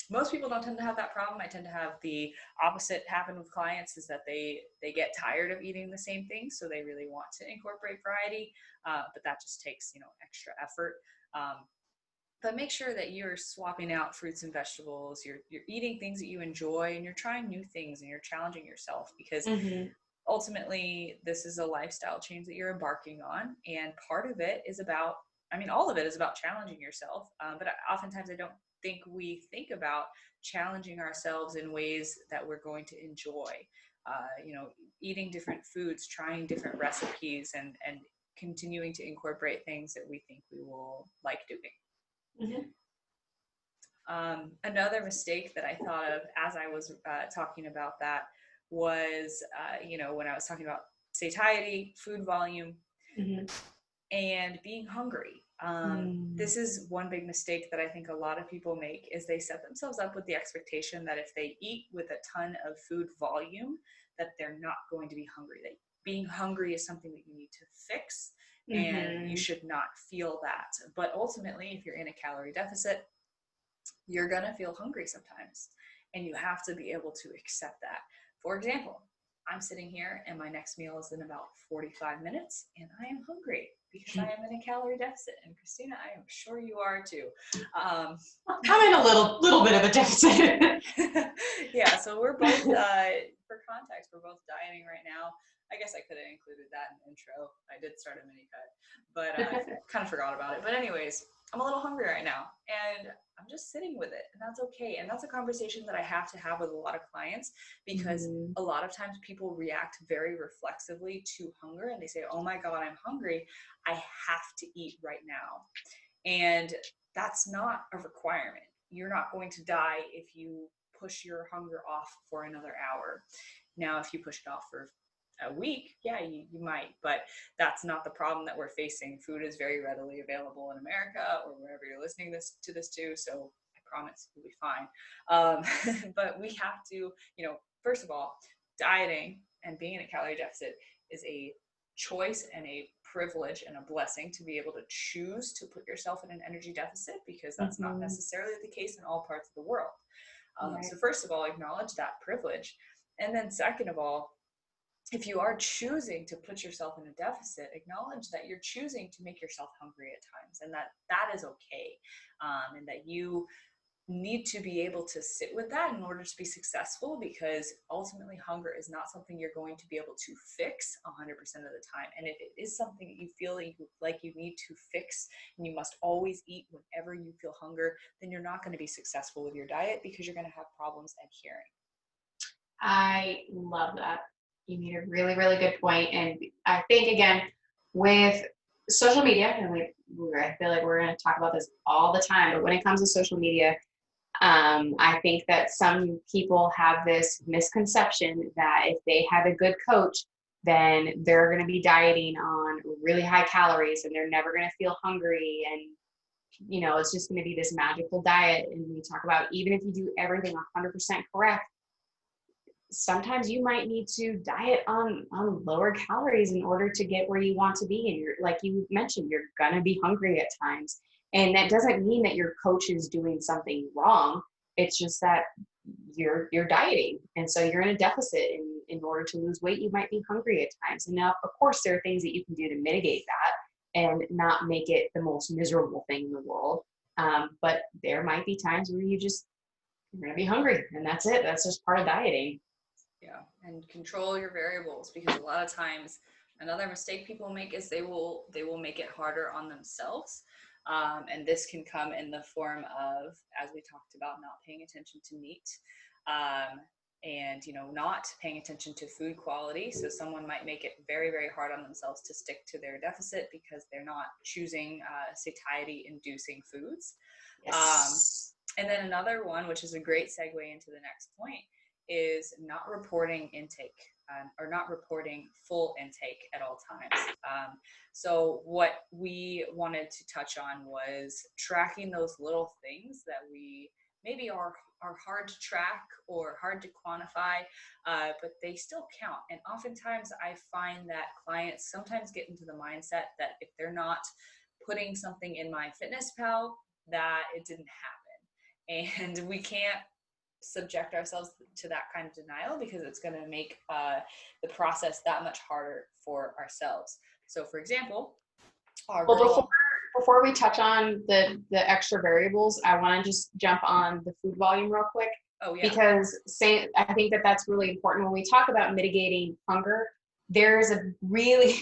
Most people don't tend to have that problem. I tend to have the opposite happen with clients, is that they get tired of eating the same things, so they really want to incorporate variety, but that just takes extra effort. But make sure that you're swapping out fruits and vegetables, you're eating things that you enjoy, and you're trying new things, and you're challenging yourself, because ultimately this is a lifestyle change that you're embarking on. And part of it is about, all of it is about challenging yourself. But oftentimes I don't think we think about challenging ourselves in ways that we're going to enjoy. Eating different foods, trying different recipes, and continuing to incorporate things that we think we will like doing. Another mistake that I thought of as I was talking about that was, when I was talking about satiety, food volume, and being hungry. This is one big mistake that I think a lot of people make, is they set themselves up with the expectation that if they eat with a ton of food volume, that they're not going to be hungry. That being hungry is something that you need to fix, and you should not feel that. But ultimately, if you're in a calorie deficit, you're going to feel hungry sometimes, and you have to be able to accept that. For example, I'm sitting here and my next meal is in about 45 minutes, and I am hungry because I am in a calorie deficit. And Christina, I am sure you are too. I'm in a little bit of a deficit. Yeah, so we're both, for context, we're both dieting right now. I guess I could have included that in the intro. I did start a mini cut, but I kind of forgot about it. But anyways, I'm a little hungry right now, and I'm just sitting with it, and that's okay. And that's a conversation that I have to have with a lot of clients, because a lot of times people react very reflexively to hunger, and they say, oh my God, I'm hungry. I have to eat right now. And that's not a requirement. You're not going to die if you push your hunger off for another hour. Now, if you push it off for a week, yeah, you might, but that's not the problem that we're facing. Food is very readily available in America or wherever you're listening to this too. So I promise you'll be fine. But we have to, first of all, dieting and being in a calorie deficit is a choice and a privilege and a blessing to be able to choose to put yourself in an energy deficit, because that's not necessarily the case in all parts of the world. Right. So first of all, acknowledge that privilege. And then second of all, if you are choosing to put yourself in a deficit, acknowledge that you're choosing to make yourself hungry at times, and that is okay. And that you need to be able to sit with that in order to be successful, because ultimately hunger is not something you're going to be able to fix 100% of the time. And if it is something that you feel like you need to fix and you must always eat whenever you feel hunger, then you're not going to be successful with your diet, because you're going to have problems adhering. I love that. You made a really, really good point. And I think, again, with social media, and I feel like we're going to talk about this all the time, but when it comes to social media, I think that some people have this misconception that if they have a good coach, then they're going to be dieting on really high calories and they're never going to feel hungry. And, it's just going to be this magical diet. And we talk about, even if you do everything 100% correct, sometimes you might need to diet on lower calories in order to get where you want to be. And you're, like you mentioned, you're going to be hungry at times. And that doesn't mean that your coach is doing something wrong. It's just that you're dieting. And so you're in a deficit. In order to lose weight, you might be hungry at times. And now, of course, there are things that you can do to mitigate that and not make it the most miserable thing in the world. But there might be times where you're going to be hungry, and that's it. That's just part of dieting. Yeah, and control your variables, because a lot of times another mistake people make is they will make it harder on themselves. And this can come in the form of, as we talked about, not paying attention to meat, and not paying attention to food quality. So someone might make it very, very hard on themselves to stick to their deficit because they're not choosing satiety inducing foods. Yes. And then another one, which is a great segue into the next point, is not reporting intake, or not reporting full intake at all times. So what we wanted to touch on was tracking those little things that we maybe are hard to track or hard to quantify, but they still count. And oftentimes I find that clients sometimes get into the mindset that if they're not putting something in MyFitnessPal, that it didn't happen. And we can't subject ourselves to that kind of denial, because it's going to make the process that much harder for ourselves. So for example, before we touch on the extra variables, I want to just jump on the food volume real quick. Oh, yeah. Because I think that that's really important. When we talk about mitigating hunger, there's a really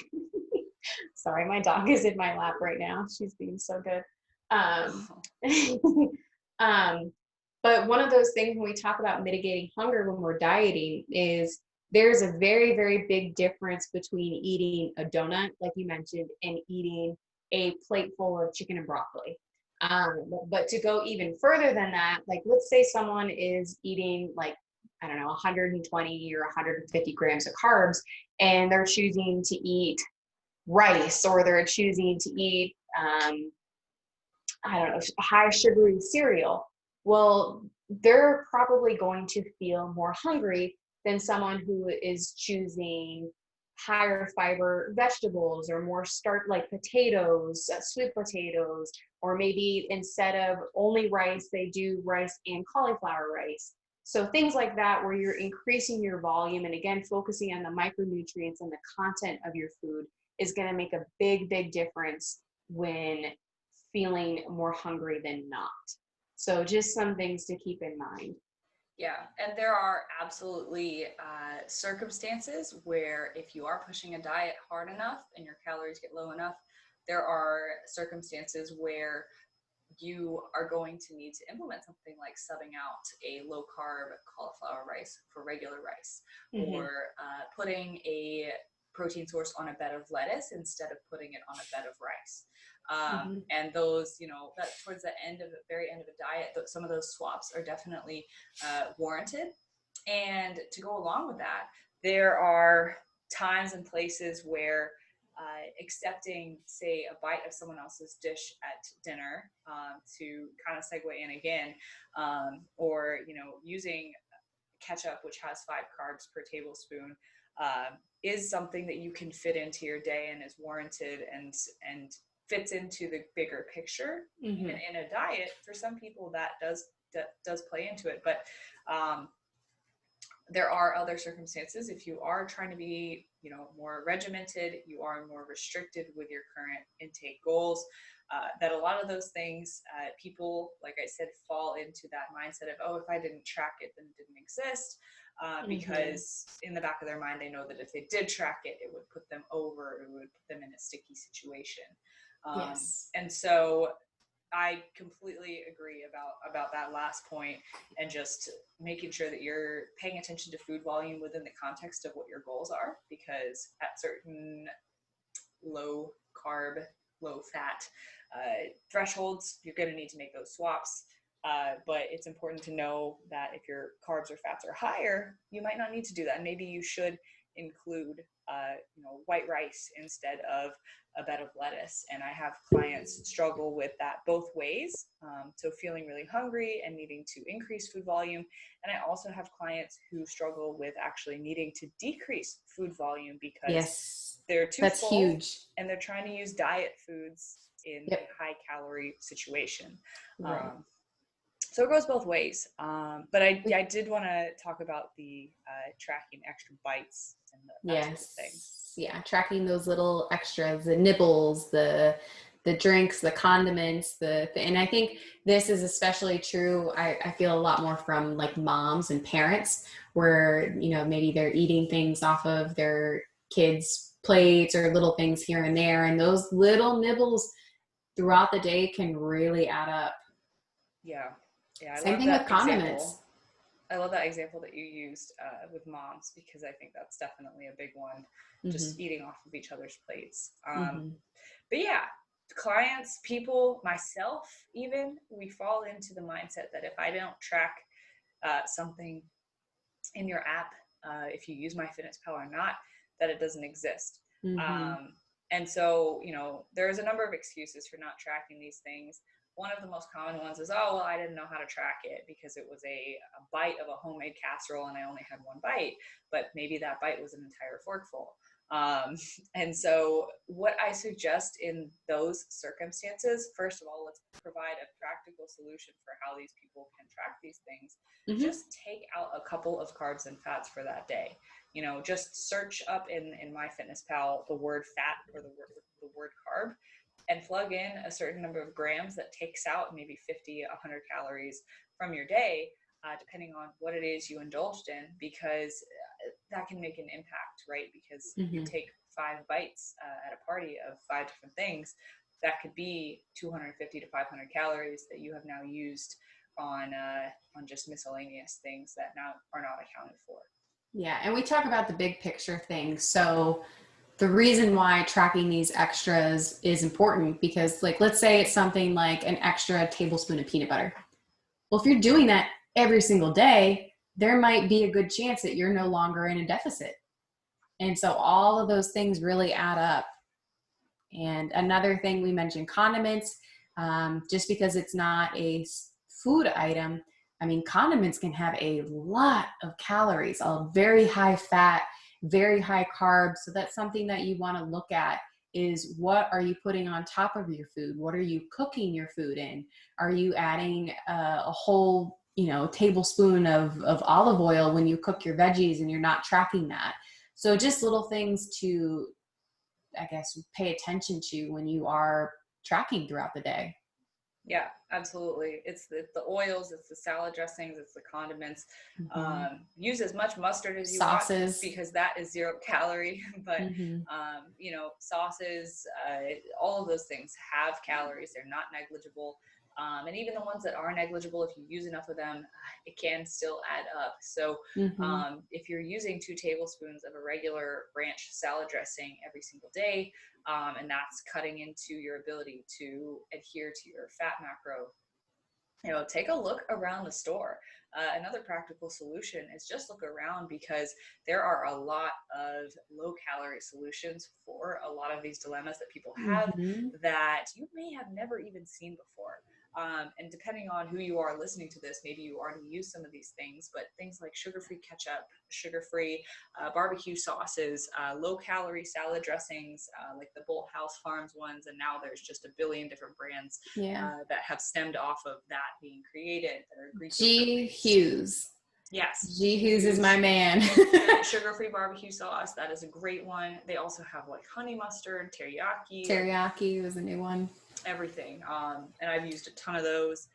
sorry, my dog is in my lap right now. She's being so good. But one of those things when we talk about mitigating hunger when we're dieting is there's a very, very big difference between eating a donut, like you mentioned, and eating a plate full of chicken and broccoli. But to go even further than that, like let's say someone is eating 120 or 150 grams of carbs, and they're choosing to eat rice, or they're choosing to eat, high sugary cereal. Well, they're probably going to feel more hungry than someone who is choosing higher fiber vegetables or more starch, like potatoes, sweet potatoes, or maybe instead of only rice, they do rice and cauliflower rice. So things like that, where you're increasing your volume and again, focusing on the micronutrients and the content of your food is going to make a big, big difference when feeling more hungry than not. So just some things to keep in mind. Yeah, and there are absolutely circumstances where if you are pushing a diet hard enough and your calories get low enough, there are circumstances where you are going to need to implement something like subbing out a low carb cauliflower rice for regular rice, or putting a protein source on a bed of lettuce instead of putting it on a bed of rice. And those, that towards the very end of a diet, some of those swaps are definitely warranted. And to go along with that, there are times and places where accepting, say, a bite of someone else's dish at dinner, to kind of segue in again, or, you know, using ketchup, which has 5 carbs per tablespoon, is something that you can fit into your day and is warranted and fits into the bigger picture. Even in a diet, for some people that does play into it, but there are other circumstances. If you are trying to be, you know, more regimented, you are more restricted with your current intake goals, that a lot of those things, people, like I said, fall into that mindset of, oh, if I didn't track it, then it didn't exist, because in the back of their mind, they know that if they did track it, it would put them over, it would put them in a sticky situation. And so I completely agree about that last point, and just making sure that you're paying attention to food volume within the context of what your goals are, because at certain low carb, low fat thresholds, you're going to need to make those swaps. But it's important to know that if your carbs or fats are higher, you might not need to do that. Maybe you should include, you know, white rice instead of a bed of lettuce. And I have clients struggle with that both ways. So feeling really hungry and needing to increase food volume. And I also have clients who struggle with actually needing to decrease food volume because they're too full, huge, and they're trying to use diet foods in a high calorie situation. So it goes both ways. But I did want to talk about the tracking extra bites and that sort of thing. Yeah, tracking those little extras, the nibbles, the drinks, the condiments, and I think this is especially true. I feel a lot more from like moms and parents, where, you know, maybe they're eating things off of their kids' plates or little things here and there, and those little nibbles throughout the day can really add up. Yeah. Same thing with condiments. I love that example that you used with moms, because I think that's definitely a big one, just eating off of each other's plates. But yeah, clients, people, myself even, we fall into the mindset that if I don't track something in your app, if you use MyFitnessPal or not, that it doesn't exist. And so, you know, there's a number of excuses for not tracking these things. One of the most common ones is, oh, well, I didn't know how to track it because it was a bite of a homemade casserole and I only had one bite, but maybe that bite was an entire forkful. And so what I suggest in those circumstances, first of all, let's provide a practical solution for how these people can track these things. Just take out a couple of carbs and fats for that day. You know, just search up in MyFitnessPal the word fat or the word carb, and plug in a certain number of grams that takes out maybe 50, 100 calories from your day, depending on what it is you indulged in, because that can make an impact, right? Because you take 5 bites at a party of 5 different things, that could be 250 to 500 calories that you have now used on just miscellaneous things that now are not accounted for. Yeah, and we talk about the big picture things. So the reason why tracking these extras is important, because like, let's say it's something like an extra tablespoon of peanut butter. Well, if you're doing that every single day, there might be a good chance that you're no longer in a deficit. And so all of those things really add up. And another thing we mentioned, condiments, just because it's not a food item, I mean, condiments can have a lot of calories, a very high fat, very high carbs. So that's something that you want to look at, is what are you putting on top of your food? What are you cooking your food in? Are you adding a whole, you know, tablespoon of olive oil when you cook your veggies and you're not tracking that? So just little things to, I guess, pay attention to when you are tracking throughout the day. Yeah, absolutely. It's the oils, it's the salad dressings, it's the condiments. Use as much mustard as you want, because that is 0 calorie. But you know, sauces, all of those things have calories. They're not negligible. And even the ones that are negligible, if you use enough of them, it can still add up. So if you're using 2 tablespoons of a regular ranch salad dressing every single day, and that's cutting into your ability to adhere to your fat macro, you know, take a look around the store. Another practical solution is just look around, because there are a lot of low calorie solutions for a lot of these dilemmas that people have that you may have never even seen before. And depending on who you are listening to this, maybe you already use some of these things, but things like sugar-free ketchup, sugar-free barbecue sauces, low-calorie salad dressings, like the Bolt House Farms ones, and now there's just a billion different brands that have stemmed off of that being created. That are Greek G. Hughes. Yes. G. Hughes is my man. Sugar-free barbecue sauce, that is a great one. They also have like honey mustard, teriyaki. Teriyaki was a new one. Everything. And I've used a ton of those.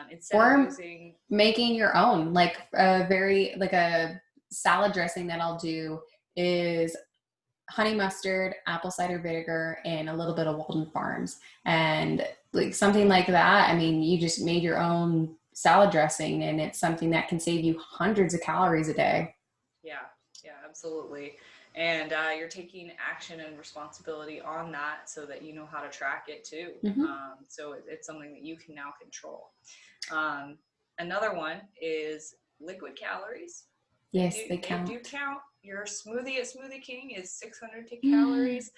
Instead of using making your own, like a salad dressing that I'll do is honey mustard, apple cider vinegar, and a little bit of Walden Farms. And like something like that, I mean, you just made your own salad dressing, and it's something that can save you hundreds of calories a day. Yeah, absolutely. And you're taking action and responsibility on that so that you know how to track it too. So it's something that you can now control. Another one is liquid calories. Yes, they count. They do count. Your smoothie at Smoothie King is 600 calories.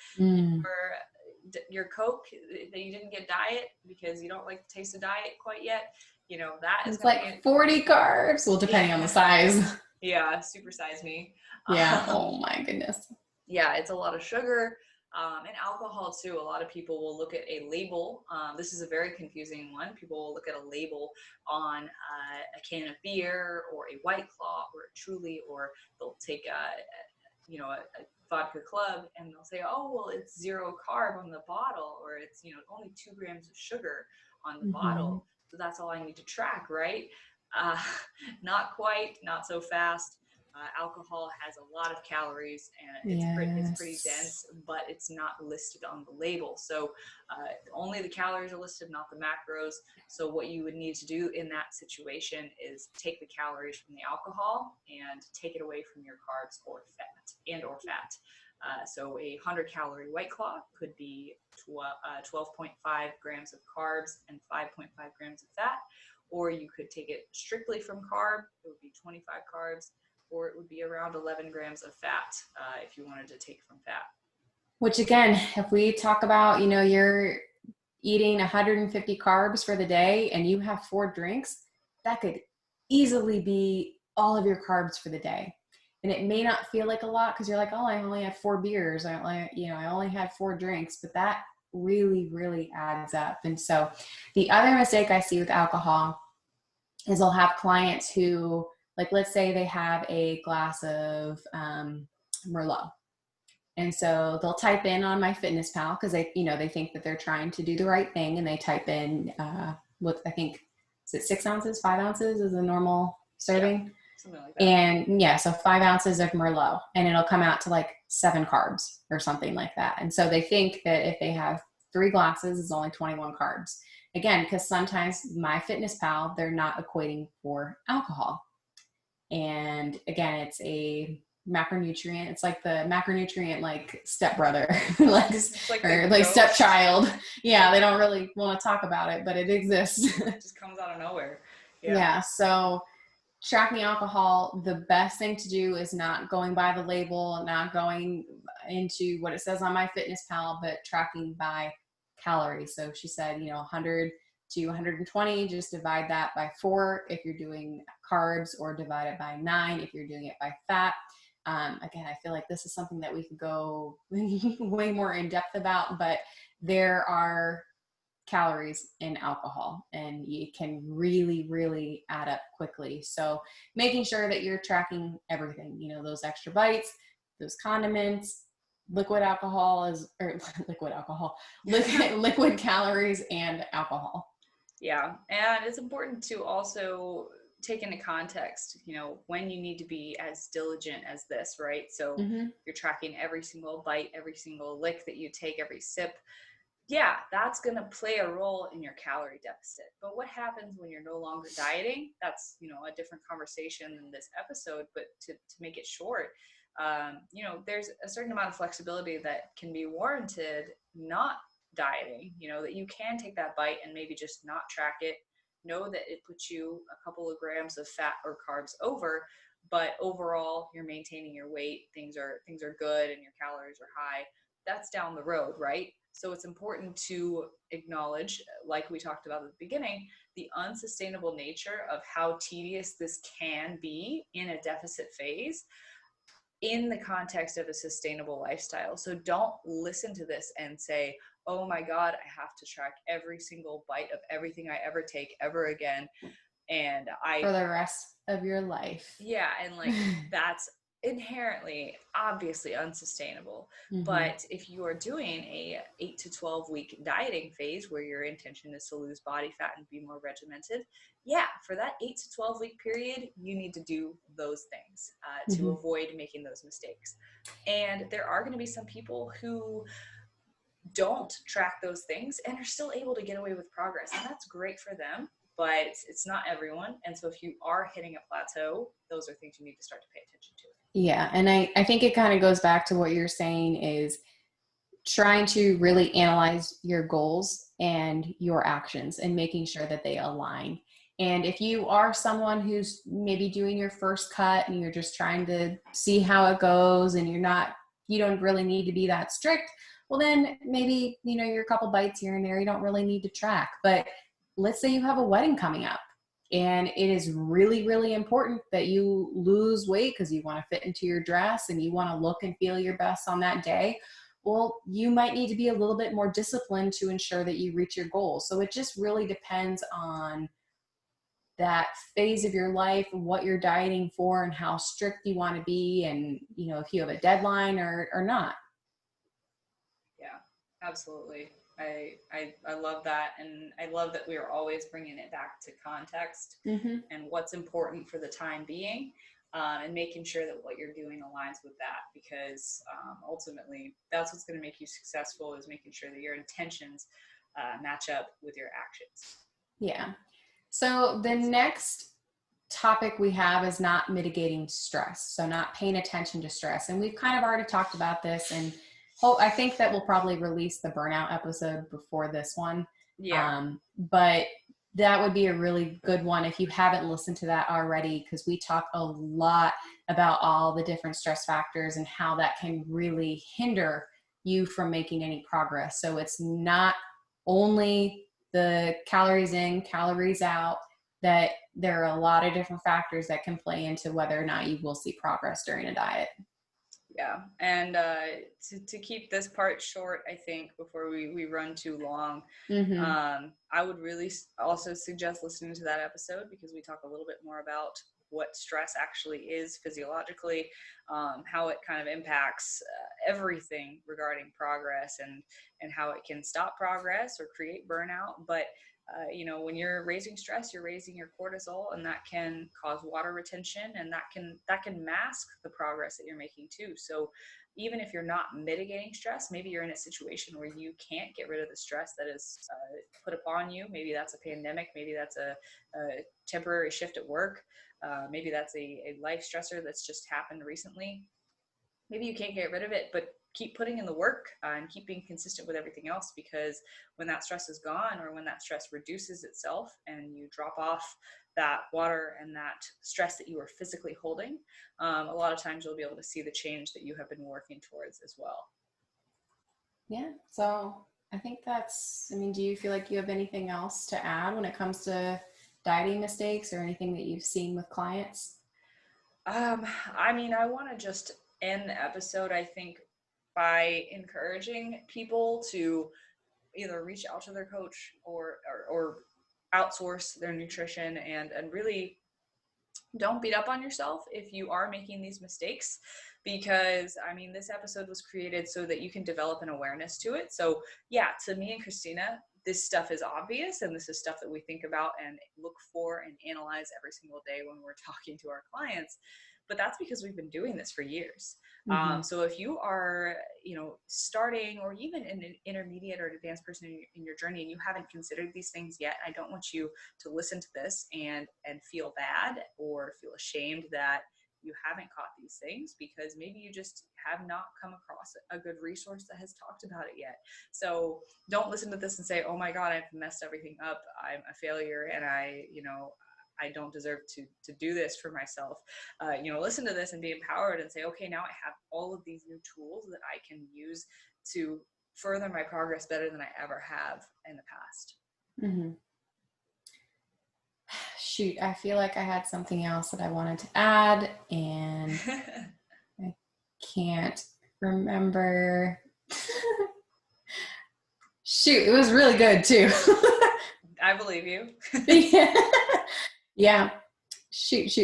Your Coke that you didn't get diet because you don't like the taste of diet quite yet, you know, that is like 40 carbs. Well, depending on the size. Yeah, supersize me. Yeah. Oh my goodness. Yeah, it's a lot of sugar. And alcohol too. A lot of people will look at a label. This is a very confusing one. People will look at a label on a can of beer or a White Claw or a Truly, or they'll take a vodka club and they'll say, oh, well, it's 0 carb on the bottle, or it's, only 2 grams of sugar on the bottle. So that's all I need to track, right? Not quite, not so fast. Alcohol has a lot of calories, and it's pretty dense, but it's not listed on the label. So only the calories are listed, not the macros. So what you would need to do in that situation is take the calories from the alcohol and take it away from your carbs or fat. So a 100-calorie White Claw could be 12.5 grams of carbs and 5.5 grams of fat. Or you could take it strictly from carb. It would be 25 carbs, or it would be around 11 grams of fat if you wanted to take from fat. Which again, if we talk about, you're eating 150 carbs for the day and you have 4 drinks, that could easily be all of your carbs for the day. And it may not feel like a lot because you're like, oh, I only had 4 beers. I only had 4 drinks, but that really, really adds up. And so the other mistake I see with alcohol is I'll have clients who, like, let's say they have a glass of Merlot. And so they'll type in on MyFitnessPal because they think that they're trying to do the right thing. And they type in what I think, is it 6 ounces, 5 ounces is a normal serving? Yeah, something like that. And so 5 ounces of Merlot, and it'll come out to like 7 carbs or something like that. And so they think that if they have 3 glasses, it's only 21 carbs. Again, because sometimes MyFitnessPal, they're not equating for alcohol. And again, it's a macronutrient. It's like the macronutrient, like stepbrother, like stepchild. Yeah, they don't really want to talk about it, but it exists. It just comes out of nowhere. Yeah. So tracking alcohol, the best thing to do is not going by the label, not going into what it says on MyFitnessPal, but tracking by calories. So she said, 100 to 120, just divide that by 4 if you're doing carbs, or divide it by 9 if you're doing it by fat. Again, I feel like this is something that we could go way more in depth about, but there are calories in alcohol and it can really, really add up quickly. So making sure that you're tracking everything, those extra bites, those condiments, liquid calories and alcohol. Yeah. And it's important to also take into context, when you need to be as diligent as this, right? So you're tracking every single bite, every single lick that you take, every sip. Yeah, that's going to play a role in your calorie deficit. But what happens when you're no longer dieting? That's, a different conversation than this episode, but to make it short, there's a certain amount of flexibility that can be warranted not dieting, that you can take that bite and maybe just not track it, know that it puts you a couple of grams of fat or carbs over, but overall you're maintaining your weight, things are good and your calories are high. That's down the road, right? So it's important to acknowledge, like we talked about at the beginning, the unsustainable nature of how tedious this can be in a deficit phase in the context of a sustainable lifestyle. So don't listen to this and say, oh my God, I have to track every single bite of everything I ever take ever again. And for the rest of your life. Yeah. And like, that's inherently obviously unsustainable. Mm-hmm. But if you are doing a 8 to 12 week dieting phase where your intention is to lose body fat and be more regimented, yeah, for that 8 to 12 week period, you need to do those things to avoid making those mistakes. And there are going to be some people who don't track those things and are still able to get away with progress, and that's great for them, but it's not everyone. And so if you are hitting a plateau, those are things you need to start to pay attention to. Yeah. And I think it kind of goes back to what you're saying, is trying to really analyze your goals and your actions and making sure that they align. And if you are someone who's maybe doing your first cut and you're just trying to see how it goes and you don't really need to be that strict, well then maybe, you're a couple bites here and there, you don't really need to track. But let's say you have a wedding coming up and it is really, really important that you lose weight because you want to fit into your dress and you want to look and feel your best on that day. Well, you might need to be a little bit more disciplined to ensure that you reach your goals. So it just really depends on that phase of your life, what you're dieting for and how strict you want to be, and if you have a deadline or not. Yeah, absolutely. I love that, and I love that we are always bringing it back to context and what's important for the time being, and making sure that what you're doing aligns with that, because ultimately that's what's going to make you successful, is making sure that your intentions match up with your actions. Yeah. So the next topic we have is not mitigating stress. So not paying attention to stress. And we've kind of already talked about this, and I think that we'll probably release the burnout episode before this one. Yeah. But that would be a really good one if you haven't listened to that already, because we talk a lot about all the different stress factors and how that can really hinder you from making any progress. So it's not only the calories in, calories out, that there are a lot of different factors that can play into whether or not you will see progress during a diet. Yeah. And to keep this part short, I think, before we run too long, I would really also suggest listening to that episode, because we talk a little bit more about what stress actually is physiologically, how it kind of impacts everything regarding progress, and how it can stop progress or create burnout. But when you're raising stress, you're raising your cortisol, and that can cause water retention, and that can mask the progress that you're making too. So even if you're not mitigating stress, maybe you're in a situation where you can't get rid of the stress that is put upon you. Maybe that's a pandemic. Maybe that's a temporary shift at work. Maybe that's a life stressor that's just happened recently. Maybe you can't get rid of it, but keep putting in the work and keep being consistent with everything else, because when that stress is gone, or when that stress reduces itself and you drop off that water and that stress that you are physically holding, a lot of times you'll be able to see the change that you have been working towards as well. Yeah. So I think do you feel like you have anything else to add when it comes to dieting mistakes, or anything that you've seen with clients? I want to just end the episode, I think, by encouraging people to either reach out to their coach or outsource their nutrition, and really don't beat up on yourself if you are making these mistakes, because this episode was created so that you can develop an awareness to it. So yeah, to me and Christina, this stuff is obvious, and this is stuff that we think about and look for and analyze every single day when we're talking to our clients. But that's because we've been doing this for years. So if you are, starting, or even an intermediate or advanced person in your journey, and you haven't considered these things yet, I don't want you to listen to this and feel bad or feel ashamed that you haven't caught these things, because maybe you just have not come across a good resource that has talked about it yet. So don't listen to this and say, oh my God, I've messed everything up, I'm a failure, and I don't deserve to do this for myself. Listen to this and be empowered and say, okay, now I have all of these new tools that I can use to further my progress better than I ever have in the past. Mm-hmm. Shoot, I feel like I had something else that I wanted to add, and I can't remember. Shoot, it was really good too. I believe you. Yeah. Shoot.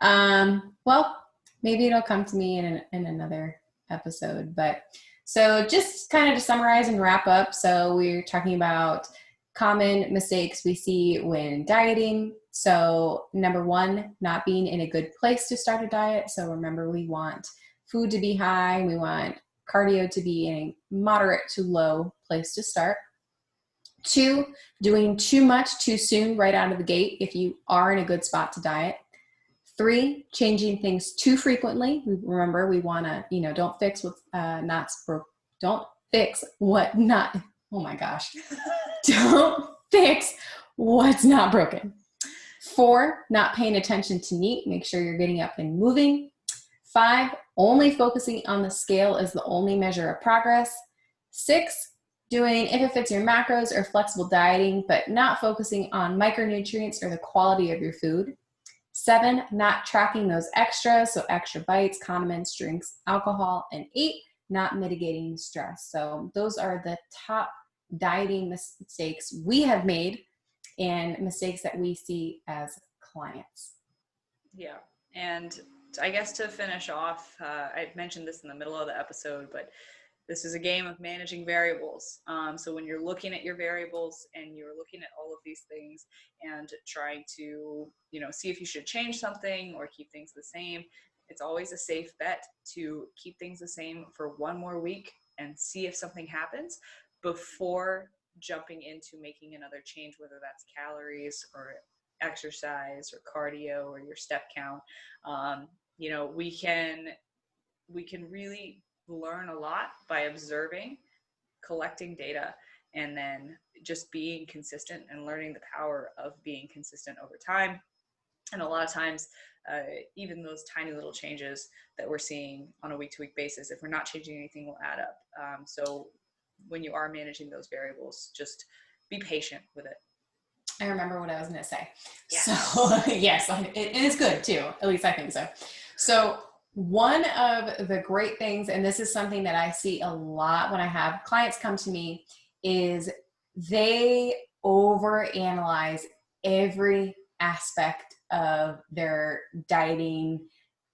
Well, maybe it'll come to me in another episode, but so just kind of to summarize and wrap up. So we're talking about common mistakes we see when dieting. So number one, not being in a good place to start a diet. So remember, we want food to be high. We want cardio to be in a moderate to low place to start. 2, doing too much too soon right out of the gate if you are in a good spot to diet. 3, changing things too frequently. Remember, we want to, don't fix what don't fix what not, oh my gosh. Don't fix what's not broken. 4, not paying attention to NEAT. Make sure you're getting up and moving. 5, only focusing on the scale as the only measure of progress. 6, doing if it fits your macros or flexible dieting, but not focusing on micronutrients or the quality of your food. 7, not tracking those extras, so extra bites, condiments, drinks, alcohol. And 8, not mitigating stress. So those are the top dieting mistakes we have made and mistakes that we see as clients. Yeah. And I guess to finish off, I mentioned this in the middle of the episode, but this is a game of managing variables. So when you're looking at your variables and you're looking at all of these things and trying to, see if you should change something or keep things the same, it's always a safe bet to keep things the same for one more week and see if something happens before jumping into making another change, whether that's calories or exercise or cardio or your step count. We can really learn a lot by observing, collecting data, and then just being consistent and learning the power of being consistent over time. And a lot of times, even those tiny little changes that we're seeing on a week-to-week basis, if we're not changing anything, will add up. So when you are managing those variables, just be patient with it. I remember what I was going to say. Yes. So yes, it is good too. At least I think so. So one of the great things, and this is something that I see a lot when I have clients come to me, is they overanalyze every aspect of their dieting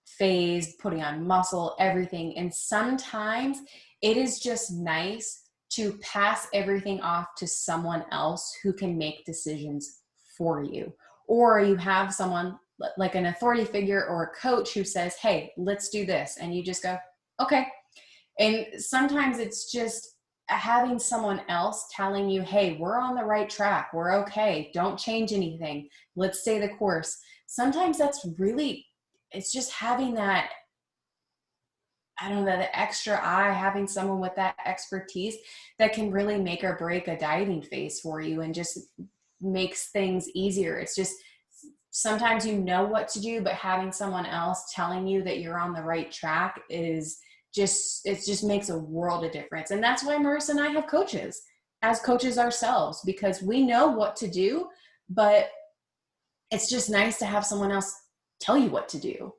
phase, putting on muscle, everything. And sometimes it is just nice to pass everything off to someone else who can make decisions for you. Or you have someone like an authority figure or a coach who says, hey, let's do this. And you just go, okay. And sometimes it's just having someone else telling you, hey, we're on the right track. We're okay. Don't change anything. Let's stay the course. Sometimes that's really, it's just having that, I don't know, the extra eye, having someone with that expertise that can really make or break a dieting phase for you and just makes things easier. It's just, sometimes you know what to do, but having someone else telling you that you're on the right track is just, it just makes a world of difference. And that's why Marissa and I have coaches as coaches ourselves, because we know what to do, but it's just nice to have someone else tell you what to do.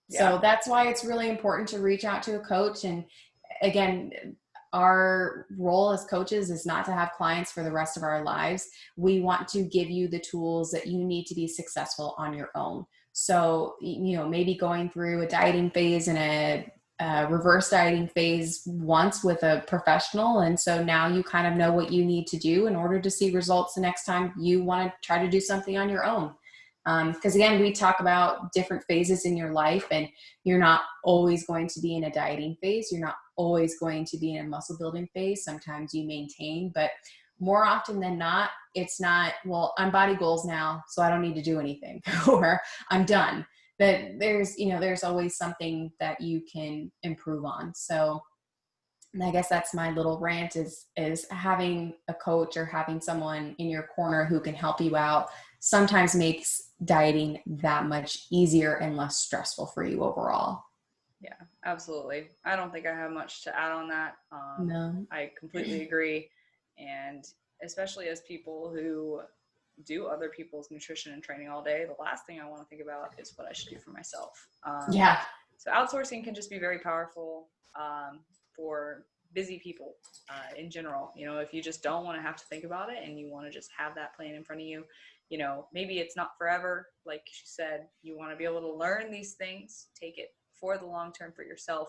So that's why it's really important to reach out to a coach. And again, our role as coaches is not to have clients for the rest of our lives. We want to give you the tools that you need to be successful on your own. So, maybe going through a dieting phase and a reverse dieting phase once with a professional. And so now you kind of know what you need to do in order to see results the next time you want to try to do something on your own. Because again, we talk about different phases in your life, and you're not always going to be in a dieting phase. You're not always going to be in a muscle building phase. Sometimes you maintain, but more often than not, it's not, well, I'm body goals now, so I don't need to do anything, or I'm done. That there's always something that you can improve on. So I guess that's my little rant is having a coach or having someone in your corner who can help you out sometimes makes dieting that much easier and less stressful for you overall. Yeah, absolutely. I don't think I have much to add on that. No. I completely agree. And especially as people who do other people's nutrition and training all day, the last thing I want to think about is what I should do for myself. Yeah. So outsourcing can just be very powerful for busy people in general. You know, if you just don't want to have to think about it and you want to just have that plan in front of you, you know, maybe it's not forever. Like she said, you want to be able to learn these things, take it for the long term for yourself.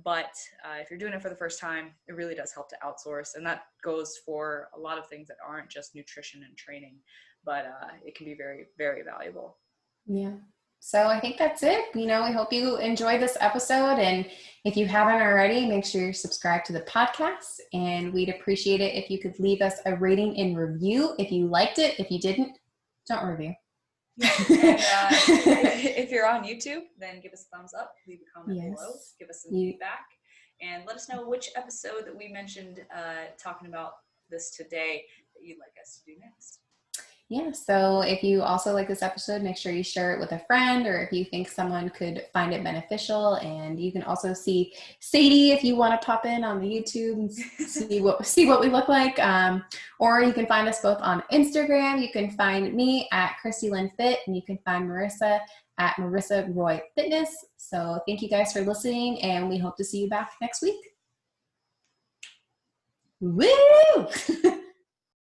But if you're doing it for the first time, it really does help to outsource. And that goes for a lot of things that aren't just nutrition and training, but it can be very, very valuable. Yeah. So I think that's it. We hope you enjoyed this episode. And if you haven't already, make sure you're subscribed to the podcast. And we'd appreciate it if you could leave us a rating and review if you liked it. If you didn't, don't review. And if you're on YouTube, then give us a thumbs up, leave a comment below, give us some feedback, and let us know which episode that we mentioned talking about this today that you'd like us to do next. Yeah, so if you also like this episode, make sure you share it with a friend, or if you think someone could find it beneficial. And you can also see Sadie if you want to pop in on the YouTube and see what we look like. Or you can find us both on Instagram. You can find me at Christy Lynn Fit, and you can find Marissa at Marissa Roy Fitness. So thank you guys for listening, and we hope to see you back next week. Woo!